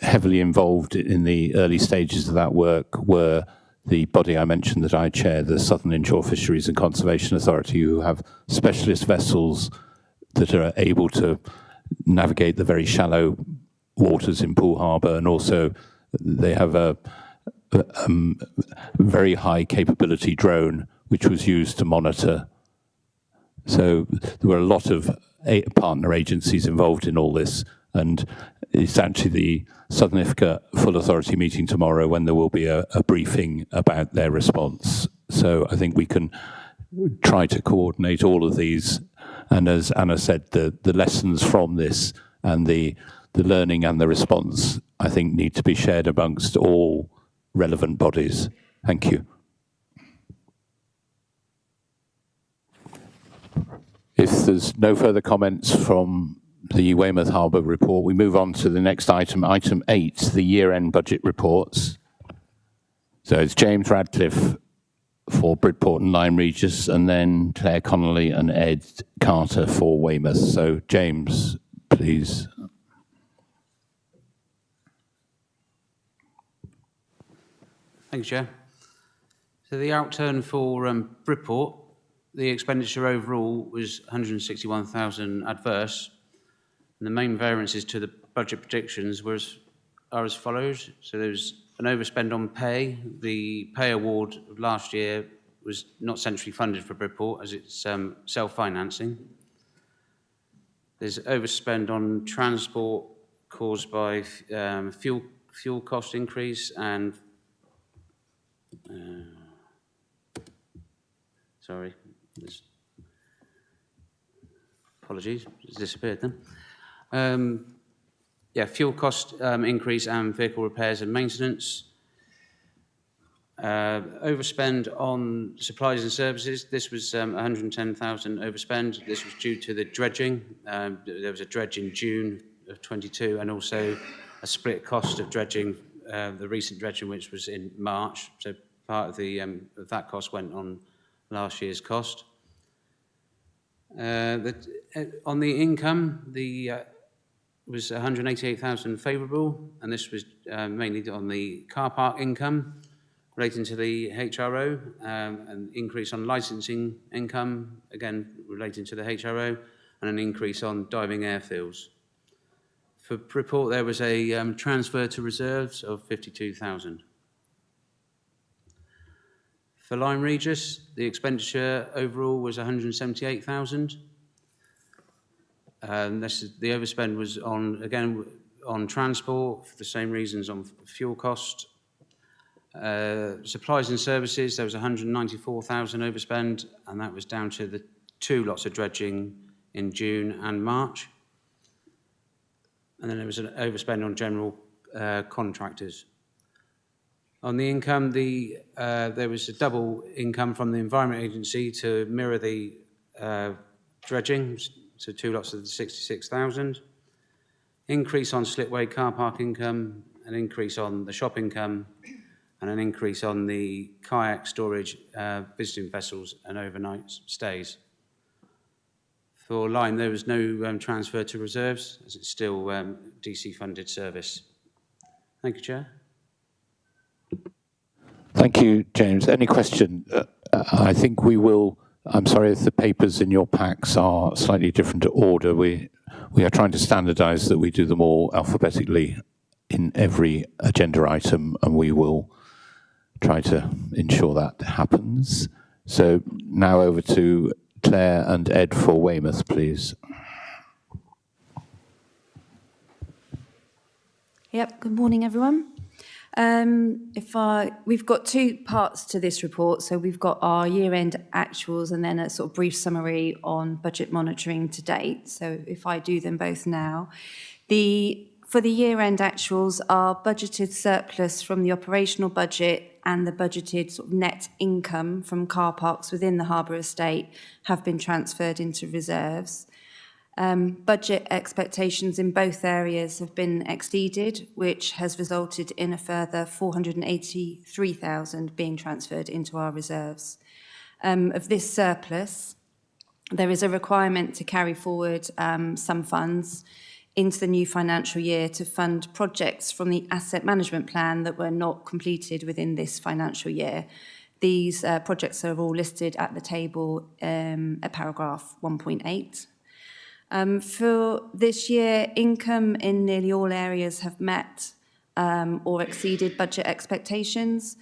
heavily involved in the early stages of that work were the body I mentioned that I chair, the Southern Inshore Fisheries and Conservation Authority, who have specialist vessels that are able to navigate the very shallow waters in Poole Harbour, and also they have a very high capability drone which was used to monitor. So there were a lot of partner agencies involved in all this, and it's actually the Southern Ithaca Full Authority meeting tomorrow when there will be a briefing about their response. So I think we can try to coordinate all of these, and as Anna said, the lessons from this and the learning and the response, I think, need to be shared amongst all relevant bodies. Thank you. If there's no further comments from the Weymouth Harbour report, we move on to the next item, item 8, the year-end budget reports. So it's James Radcliffe for Bridport and Lyme Regis, and then Claire Connolly and Ed Carter for Weymouth. So James, please. Thanks, Chair. So the outturn for Bridport, the expenditure overall was 161,000 adverse, and the main variances to the budget predictions are as follows. So there was an overspend on pay. The pay award of last year was not centrally funded for Bridport as it's self-financing. There's overspend on transport caused by fuel cost increase and sorry, apologies, it's disappeared then. Yeah, fuel cost increase and vehicle repairs and maintenance. Overspend on supplies and services. This was 110,000 overspend. This was due to the dredging. There was a dredge in June of 22 and also a split cost of dredging, the recent dredging, which was in March. So part of the that cost went on last year's cost. On the income, was 188,000 favourable, and this was mainly on the car park income relating to the HRO, an increase on licensing income, again relating to the HRO, and an increase on diving airfields. For Bridport, there was a transfer to reserves of 52,000. For Lyme Regis, the expenditure overall was 178,000. The overspend was on transport for the same reasons on fuel cost. Supplies and services, there was 194,000 overspend, and that was down to the 2 lots of dredging in June and March. And then there was an overspend on general contractors. On the income, there was a double income from the Environment Agency to mirror the dredging, so 2 lots of the 66,000. Increase on slipway car park income, an increase on the shop income, and an increase on the kayak storage, visiting vessels and overnight stays. For Lyme, there was no transfer to reserves, as it's still DC funded service. Thank you, Chair. Thank you, James. Any question? I think we will, I'm sorry if the papers in your packs are slightly different to order. We we are trying to standardise that we do them all alphabetically in every agenda item, and we will try to ensure that happens. So now over to Claire and Ed for Weymouth, please. Yep, good morning, everyone. We've got two parts to this report. So we've got our year-end actuals and then a sort of brief summary on budget monitoring to date. So if I do them both now, for the year-end actuals, our budgeted surplus from the operational budget and the budgeted sort of net income from car parks within the Harbour estate have been transferred into reserves. Budget expectations in both areas have been exceeded, which has resulted in a further 483,000 being transferred into our reserves. Of this surplus, there is a requirement to carry forward some funds into the new financial year to fund projects from the asset management plan that were not completed within this financial year. These projects are all listed at the table at paragraph 1.8. For this year, income in nearly all areas have met or exceeded budget expectations.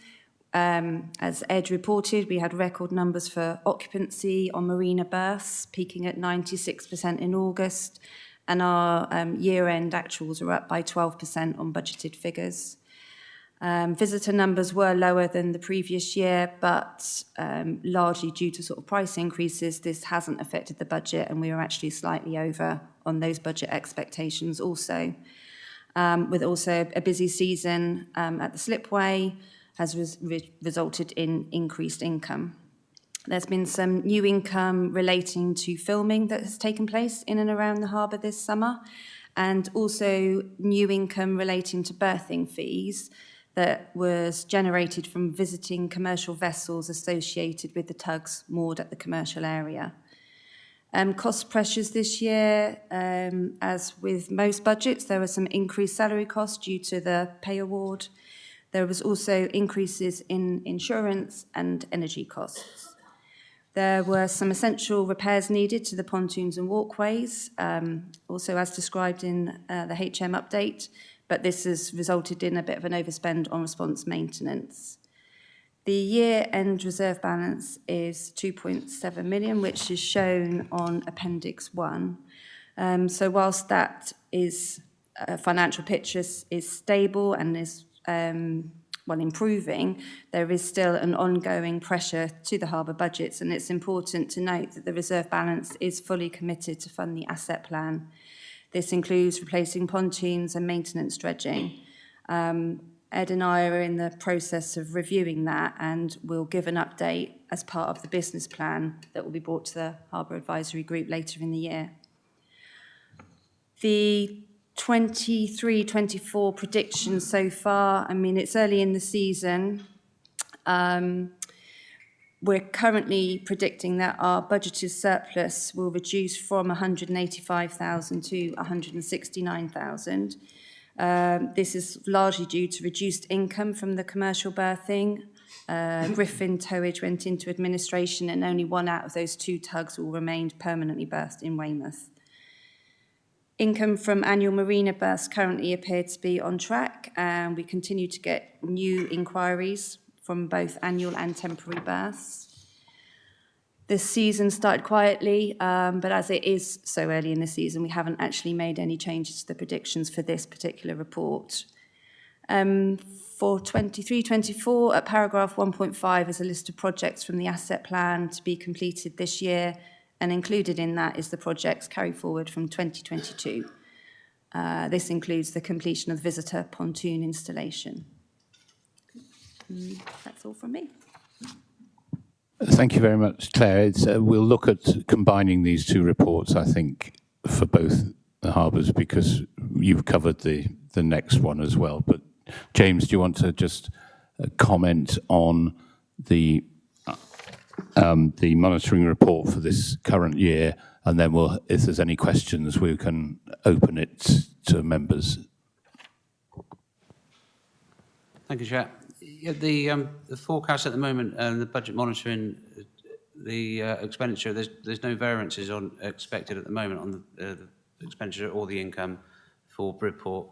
As Ed reported, we had record numbers for occupancy on marina berths, peaking at 96% in August, and our year-end actuals are up by 12% on budgeted figures. Visitor numbers were lower than the previous year, but largely due to sort of price increases, this hasn't affected the budget, and we are actually slightly over on those budget expectations also. With also a busy season at the slipway has resulted in increased income. There's been some new income relating to filming that has taken place in and around the harbour this summer, and also new income relating to berthing fees that was generated from visiting commercial vessels associated with the tugs moored at the commercial area. Cost pressures this year, as with most budgets, there were some increased salary costs due to the pay award. There was also increases in insurance and energy costs. There were some essential repairs needed to the pontoons and walkways, also as described in the HM update, but this has resulted in a bit of an overspend on response maintenance. The year-end reserve balance is 2.7 million, which is shown on Appendix 1. So whilst that is financial picture is stable and is improving, there is still an ongoing pressure to the harbour budgets, and it's important to note that the reserve balance is fully committed to fund the asset plan. This includes replacing pontoons and maintenance dredging. Ed and I are in the process of reviewing that, and we'll give an update as part of the business plan that will be brought to the Harbour Advisory Group later in the year. The 23-24 predictions so far, I mean, it's early in the season. We're currently predicting that our budgeted surplus will reduce from 185,000 to 169,000. This is largely due to reduced income from the commercial berthing. Griffin towage went into administration, and only one out of those two tugs will remain permanently berthed in Weymouth. Income from annual marina berths currently appear to be on track, and we continue to get new inquiries from both annual and temporary berths. This season started quietly, but as it is so early in the season, we haven't actually made any changes to the predictions for this particular report. For 23-24, at paragraph 1.5 is a list of projects from the asset plan to be completed this year, and included in that is the projects carried forward from 2022. This includes the completion of the visitor pontoon installation. That's all from me. Thank you very much, Claire. We'll look at combining these two reports, I think, for both the harbours, because you've covered the next one as well. But James, do you want to just comment on the monitoring report for this current year, and then we'll, if there's any questions, we can open it to members. Thank you, Chair. Yeah, the forecast at the moment and the budget monitoring, the expenditure, there's no variances on expected at the moment on expenditure or the income for Bridport.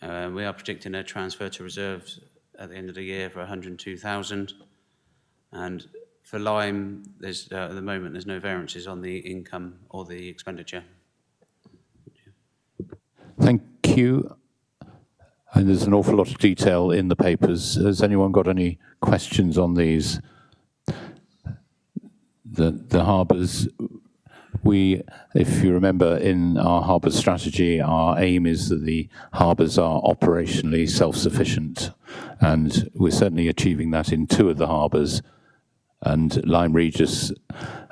We are predicting a transfer to reserves at the end of the year for 102,000. And for Lyme, there's at the moment there's no variances on the income or the expenditure. Thank you. And there's an awful lot of detail in the papers. Has anyone got any questions on these? The harbours, if you remember, in our harbours strategy, our aim is that the harbours are operationally self-sufficient, and we're certainly achieving that in 2 of the harbours. And Lyme Regis,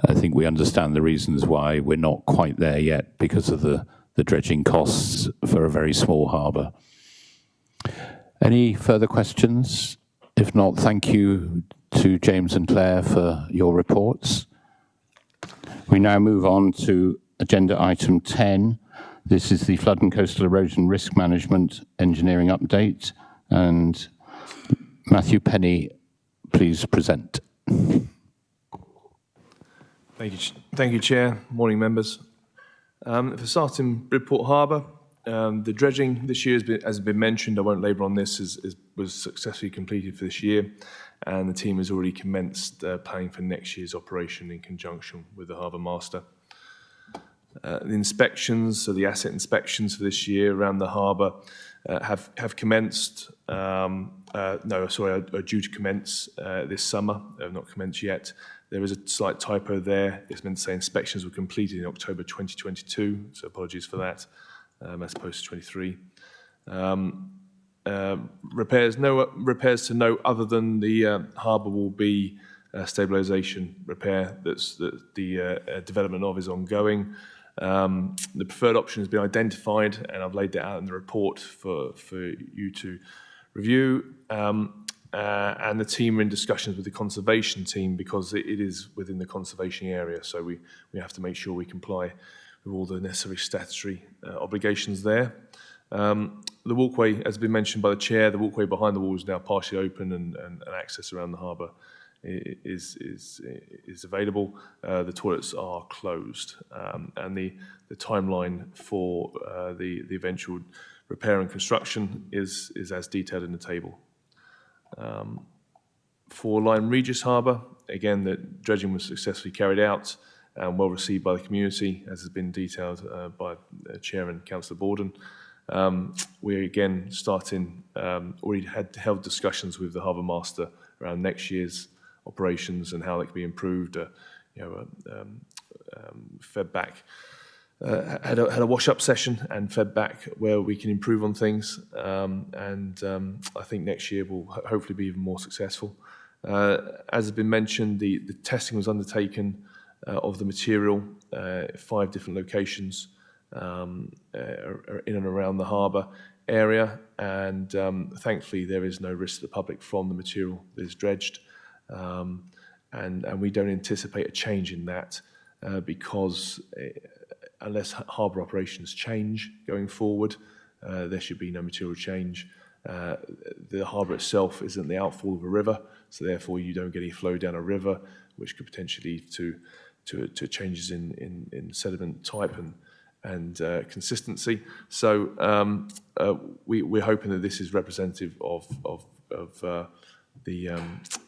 I think we understand the reasons why we're not quite there yet, because of the dredging costs for a very small harbour. Any further questions? If not, thank you to James and Claire for your reports. We now move on to agenda item 10. This is the Flood and Coastal Erosion Risk Management Engineering Update. And Matthew Penny, please present. Thank you, Chair. Morning, members. If I start in Bridport Harbour, the dredging this year, has been mentioned, I won't labour on this, was successfully completed for this year, and the team has already commenced planning for next year's operation in conjunction with the Harbour Master. The inspections, so the asset inspections for this year around the harbour have commenced. Are due to commence this summer. They have not commenced yet. There is a slight typo there. It's meant to say inspections were completed in October 2022, so apologies for that, as opposed to 23. Repairs, no repairs to note other than the harbour will be a stabilisation repair that the development of is ongoing. The preferred option has been identified, and I've laid that out in the report for you to review. And the team are in discussions with the conservation team because it is within the conservation area, so we have to make sure we comply with all the necessary statutory obligations there. The walkway, as has been mentioned by the chair, the walkway behind the wall is now partially open, and access around the harbour is available. The toilets are closed, and the timeline for the eventual repair and construction is as detailed in the table. For Lyme Regis Harbour, again, the dredging was successfully carried out and well received by the community, as has been detailed by Chair and Councillor Borden. We're again starting, already held discussions with the Harbour Master around next year's operations and how they can be improved. Fed back, had a wash-up session and fed back where we can improve on things. I think next year will hopefully be even more successful. As has been mentioned, the testing was undertaken of the material, 5 different locations in and around the harbour area, and thankfully there is no risk to the public from the material that is dredged, and we don't anticipate a change in that because unless harbour operations change going forward, there should be no material change. The harbour itself isn't the outfall of a river, so therefore you don't get any flow down a river, which could potentially lead to changes in sediment type and consistency. So we're hoping that this is representative of the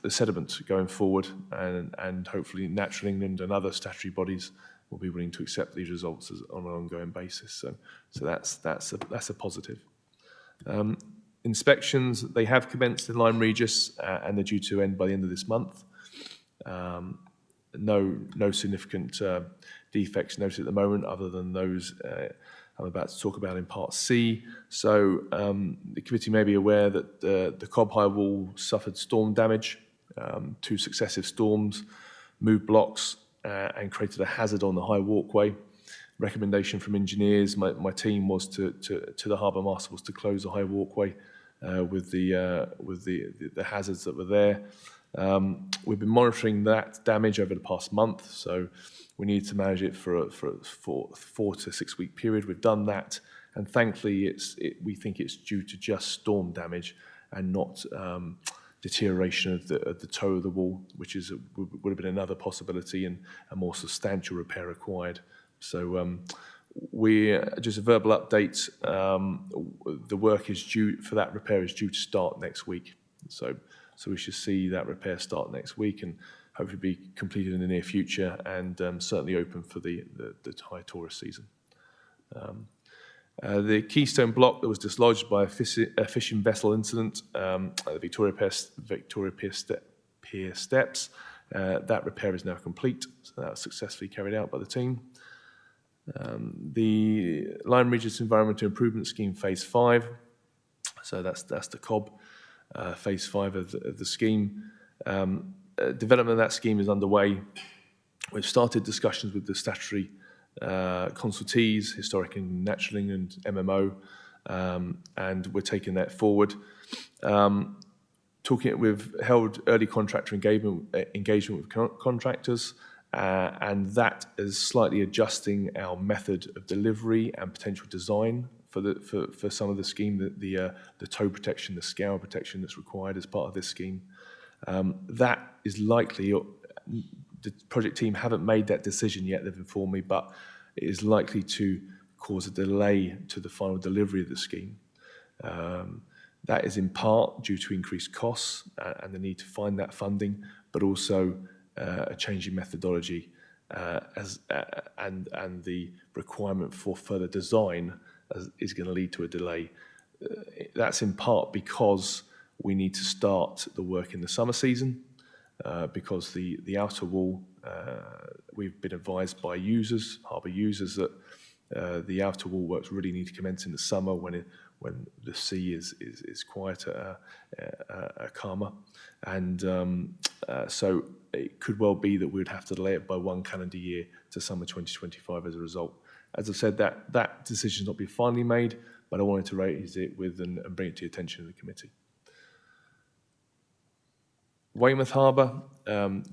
sediment going forward, and hopefully Natural England and other statutory bodies will be willing to accept these results on an ongoing basis. So that's a positive. Inspections, they have commenced in Lyme Regis, and they're due to end by the end of this month. No significant defects noted at the moment, other than those I'm about to talk about in Part C. So the committee may be aware that the Cobb High Wall suffered storm damage, 2 successive storms, moved blocks, and created a hazard on the high walkway. Recommendation from engineers, my team was to the Harbour Master was to close the high walkway with the hazards that were there. We've been monitoring that damage over the past month, so we need to manage it for a 4 to 6 week period. We've done that, and thankfully we think it's due to just storm damage and not deterioration of the toe of the wall, which would have been another possibility and a more substantial repair required. So Just a verbal update. The work is due for that repair is due to start next week. So we should see that repair start next week and hopefully be completed in the near future and certainly open for the high tourist season. The Keystone block that was dislodged by a fishing vessel incident at the Victoria Pier steps, that repair is now complete. So that was successfully carried out by the team. The Lyme Regis Environmental Improvement Scheme Phase 5, so that's the COB, Phase 5 of the scheme. Development of that scheme is underway. We've started discussions with the statutory consultees, Historic and Natural England, MMO, and we're taking that forward. We've held early contractor engagement with contractors, and that is slightly adjusting our method of delivery and potential design for some of the scheme, the tow protection, the scour protection that's required as part of this scheme. That is likely, the project team haven't made that decision yet, they've informed me, but it is likely to cause a delay to the final delivery of the scheme. That is in part due to increased costs and the need to find that funding, but also a change in methodology and the requirement for further design is going to lead to a delay. That's in part because we need to start the work in the summer season because the outer wall, we've been advised by users, harbour users, that the outer wall works really need to commence in the summer when the sea is quieter, calmer, and so it could well be that we would have to delay it by 1 calendar year to summer 2025 as a result. As I've said, that decision's not been finally made, but I wanted to raise it and bring it to the attention of the committee. Weymouth Harbour,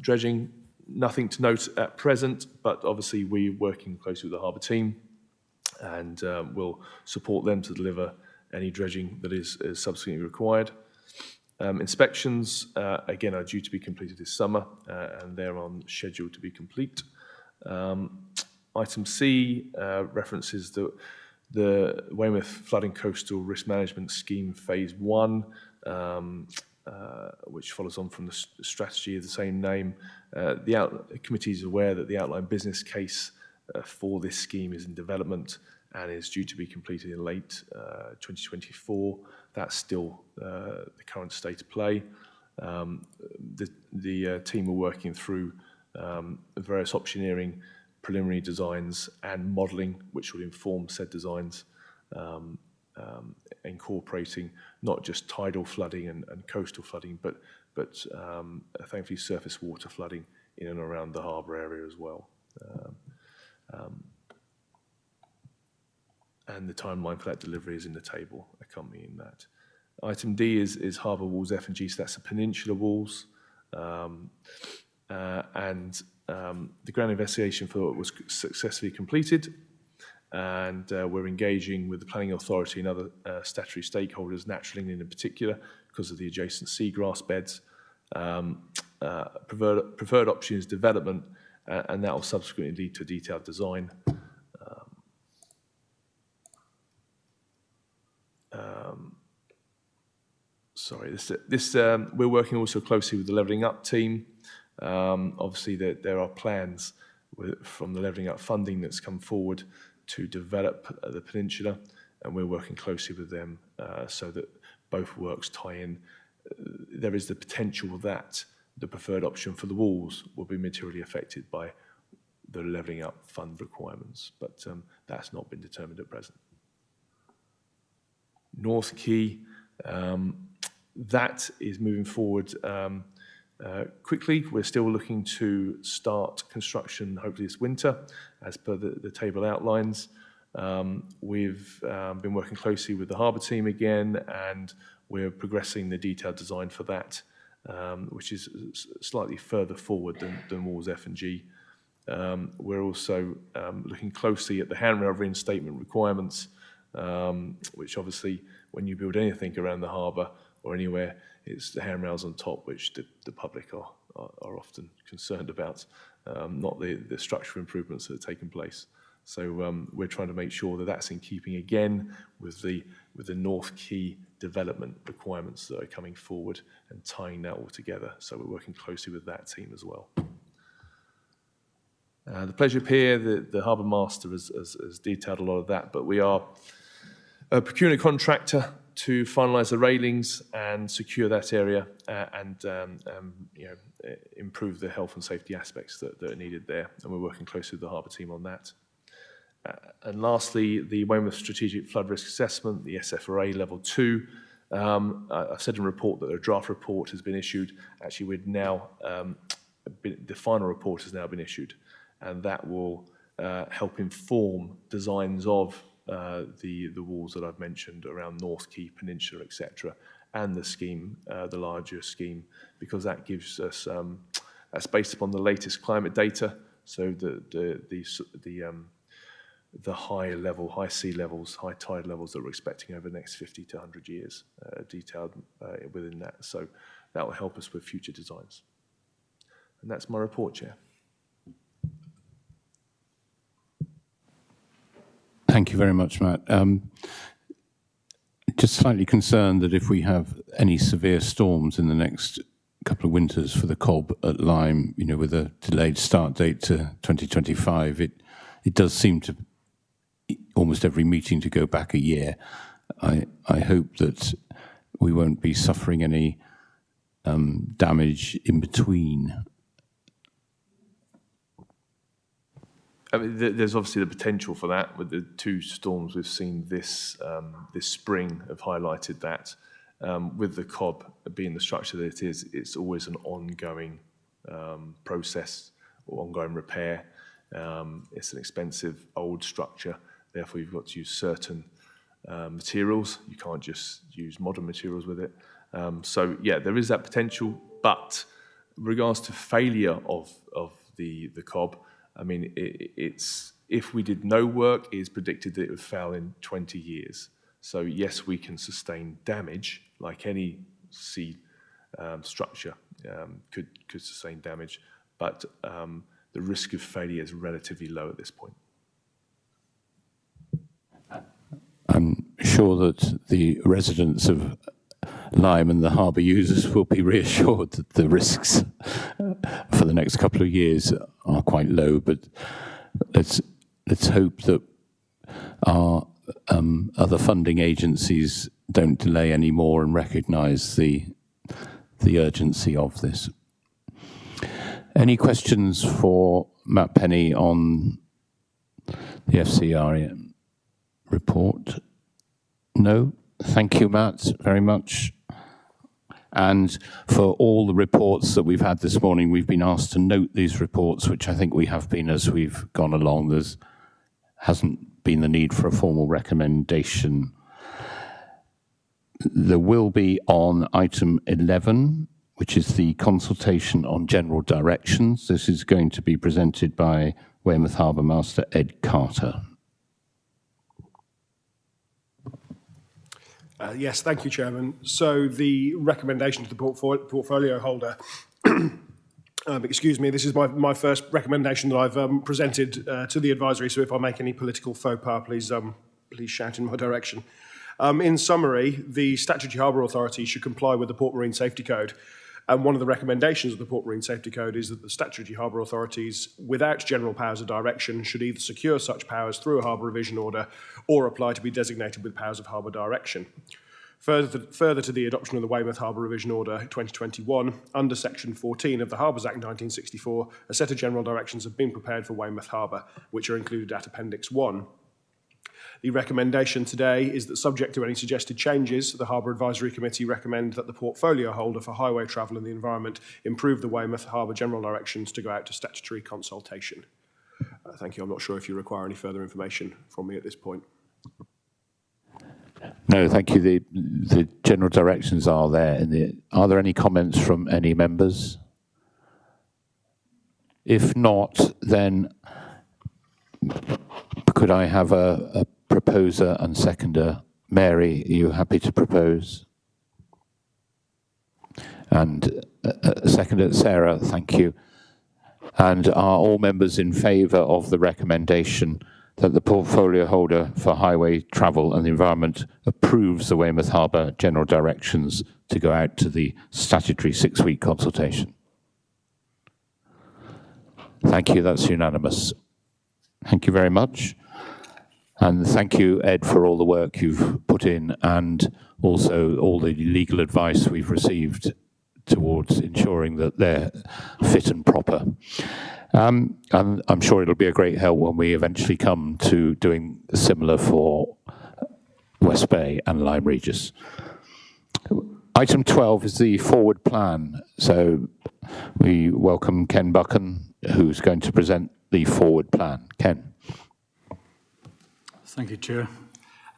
dredging, nothing to note at present, but obviously we're working closely with the harbour team and we'll support them to deliver any dredging that is subsequently required. Inspections, again, are due to be completed this summer and they're on schedule to be complete. Item C references the Weymouth Flooding Coastal Risk Management Scheme Phase 1, which follows on from the strategy of the same name. The committee is aware that the outline business case for this scheme is in development and is due to be completed in late 2024. That's still the current state of play. The team are working through various optioneering, preliminary designs and modelling, which will inform said designs, incorporating not just tidal flooding and coastal flooding, but thankfully surface water flooding in and around the harbour area as well. And the timeline for that delivery is in the table accompanying that. Item D is harbour walls F and G, so that's the peninsula walls. The ground investigation for it was successfully completed, and we're engaging with the planning authority and other statutory stakeholders, Natural England in particular, because of the adjacent seagrass beds. Preferred option is development, and that will subsequently lead to a detailed design. We're working also closely with the Levelling Up team. Obviously, there are plans from the Levelling Up funding that's come forward to develop the peninsula, and we're working closely with them so that both works tie in. There is the potential that the preferred option for the walls will be materially affected by the Levelling Up fund requirements, but that's not been determined at present. North Quay, that is moving forward quickly. We're still looking to start construction hopefully this winter as per the table outlines. We've been working closely with the harbour team again, and we're progressing the detailed design for that, which is slightly further forward than walls F and G. We're also looking closely at the handrail reinstatement requirements, which obviously when you build anything around the harbour or anywhere, it's the handrails on top which the public are often concerned about, not the structural improvements that are taking place. So we're trying to make sure that that's in keeping again with the North Quay development requirements that are coming forward and tying that all together. So we're working closely with that team as well. The Pleasure Pier, the Harbour Master has detailed a lot of that, but we are procuring a contractor to finalise the railings and secure that area and improve the health and safety aspects that are needed there. And we're working closely with the harbour team on that. And lastly, the Weymouth Strategic Flood Risk Assessment, the SFRA Level 2. I've said in a report that a draft report has been issued. Actually, we've now, the final report has now been issued, and that will help inform designs of the walls that I've mentioned around North Quay Peninsula, etc., and the scheme, the larger scheme, because that gives us, that's based upon the latest climate data, so the high sea levels, high tide levels that we're expecting over the next 50 to 100 years, detailed within that. So that will help us with future designs. And that's my report, Chair. Thank you very much, Matt. Just slightly concerned that if we have any severe storms in the next couple of winters for the COB at Lyme, with a delayed start date to 2025, it does seem to almost every meeting to go back a year. I hope that we won't be suffering any damage in between. I mean, there's obviously the potential for that. With the two storms we've seen this spring have highlighted that. With the COB being the structure that it is, it's always an ongoing process or ongoing repair. It's an expensive old structure. Therefore, you've got to use certain materials. You can't just use modern materials with it. So, yeah, there is that potential. But in regards to failure of the COB, I mean, it's if we did no work, it is predicted that it would fail in 20 years. So, yes, we can sustain damage, like any sea structure could sustain damage, but the risk of failure is relatively low at this point. I'm sure that the residents of Lyme and the harbour users will be reassured that the risks for the next couple of years are quite low, but let's hope that our other funding agencies don't delay any more and recognise the urgency of this. Any questions for Matt Penny on the FCR report? No? Thank you, Matt, very much. And for all the reports that we've had this morning, we've been asked to note these reports, which I think we have been as we've gone along. There hasn't been the need for a formal recommendation. There will be on item 11, which is the consultation on general directions. This is going to be presented by Weymouth Harbour Master Ed Carter. Yes, thank you, Chairman. So the recommendation to the portfolio holder, excuse me, this is my first recommendation that I've presented to the advisory, so if I make any political faux pas, please shout in my direction. In summary, the statutory harbour authority should comply with the Port Marine Safety Code. And one of the recommendations of the Port Marine Safety Code is that the statutory harbour authorities, without general powers of direction, should either secure such powers through a harbour revision order or apply to be designated with powers of harbour direction. Further to the adoption of the Weymouth Harbour Revision Order 2021, under Section 14 of the Harbours Act 1964, a set of general directions have been prepared for Weymouth Harbour, which are included at Appendix 1. The recommendation today is that, subject to any suggested changes, the Harbour Advisory Committee recommend that the portfolio holder for highway travel and the environment improve the Weymouth Harbour general directions to go out to statutory consultation. Thank you. I'm not sure if you require any further information from me at this point. No, thank you. The general directions are there. Are there any comments from any members? If not, then could I have a proposer and seconder? Mary, are you happy to propose? And seconder, Sarah, thank you. And are all members in favour of the recommendation that the portfolio holder for highway, travel and the environment approves the Weymouth Harbour general directions to go out to the statutory 6-week consultation. Thank you, that's unanimous. Thank you very much. And thank you, Ed, for all the work you've put in and also all the legal advice we've received towards ensuring that they're fit and proper. And I'm sure it'll be a great help when we eventually come to doing similar for West Bay and Lyme Regis. Item 12 is the forward plan. So we welcome Ken Buchan, who's going to present the forward plan. Ken. Thank you, Chair.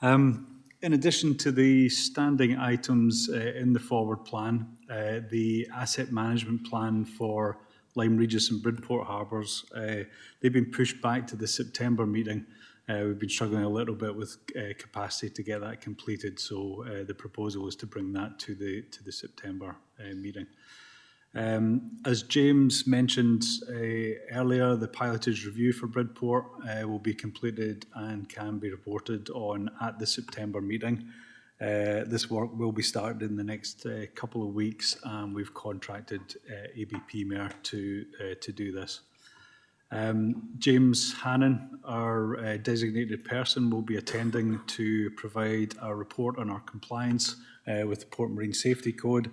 In addition to the standing items in the forward plan, the asset management plan for Lyme Regis and Bridport Harbours, they've been pushed back to the September meeting. We've been struggling a little bit with capacity to get that completed, so the proposal is to bring that to the September meeting. As James mentioned earlier, the pilotage review for Bridport will be completed and can be reported on at the September meeting. This work will be started in the next couple of weeks, and we've contracted ABP Mayor to do this. James Hannon, our designated person, will be attending to provide a report on our compliance with the Port Marine Safety Code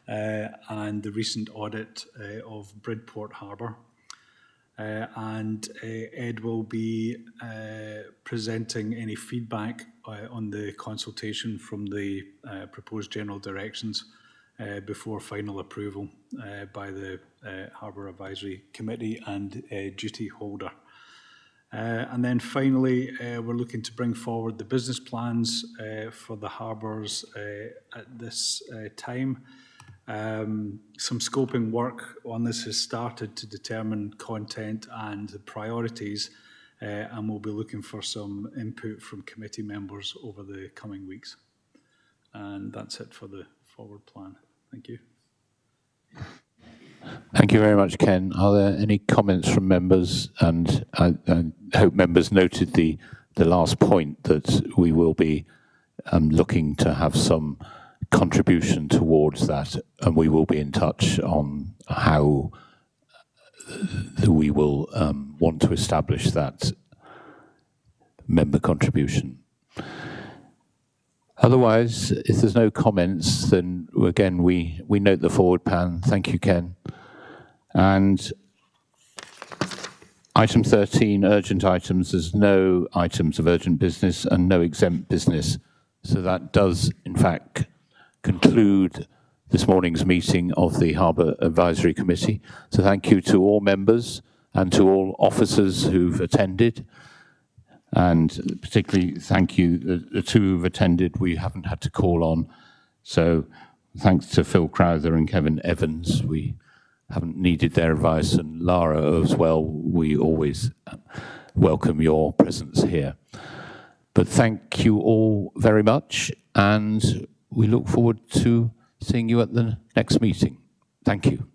and the recent audit of Bridport Harbour. And Ed will be presenting any feedback on the consultation from the proposed general directions before final approval by the Harbour Advisory Committee and duty holder. And then finally, we're looking to bring forward the business plans for the harbours at this time. Some scoping work on this has started to determine content and the priorities, and we'll be looking for some input from committee members over the coming weeks. And that's it for the forward plan. Thank you. Thank you very much, Ken. Are there any comments from members? And I hope members noted the last point that we will be looking to have some contribution towards that, and we will be in touch on how we will want to establish that member contribution. Otherwise, if there's no comments, then again, we note the forward plan. Thank you, Ken. And item 13, urgent items. There's no items of urgent business and no exempt business. So that does, in fact, conclude this morning's meeting of the Harbour Advisory Committee. So thank you to all members and to all officers who've attended. And particularly thank you, the two who've attended, we haven't had to call on. So thanks to Phil Crowther and Kevin Evans, we haven't needed their advice, and Lara as well. We always welcome your presence here. But thank you all very much, and we look forward to seeing you at the next meeting. Thank you.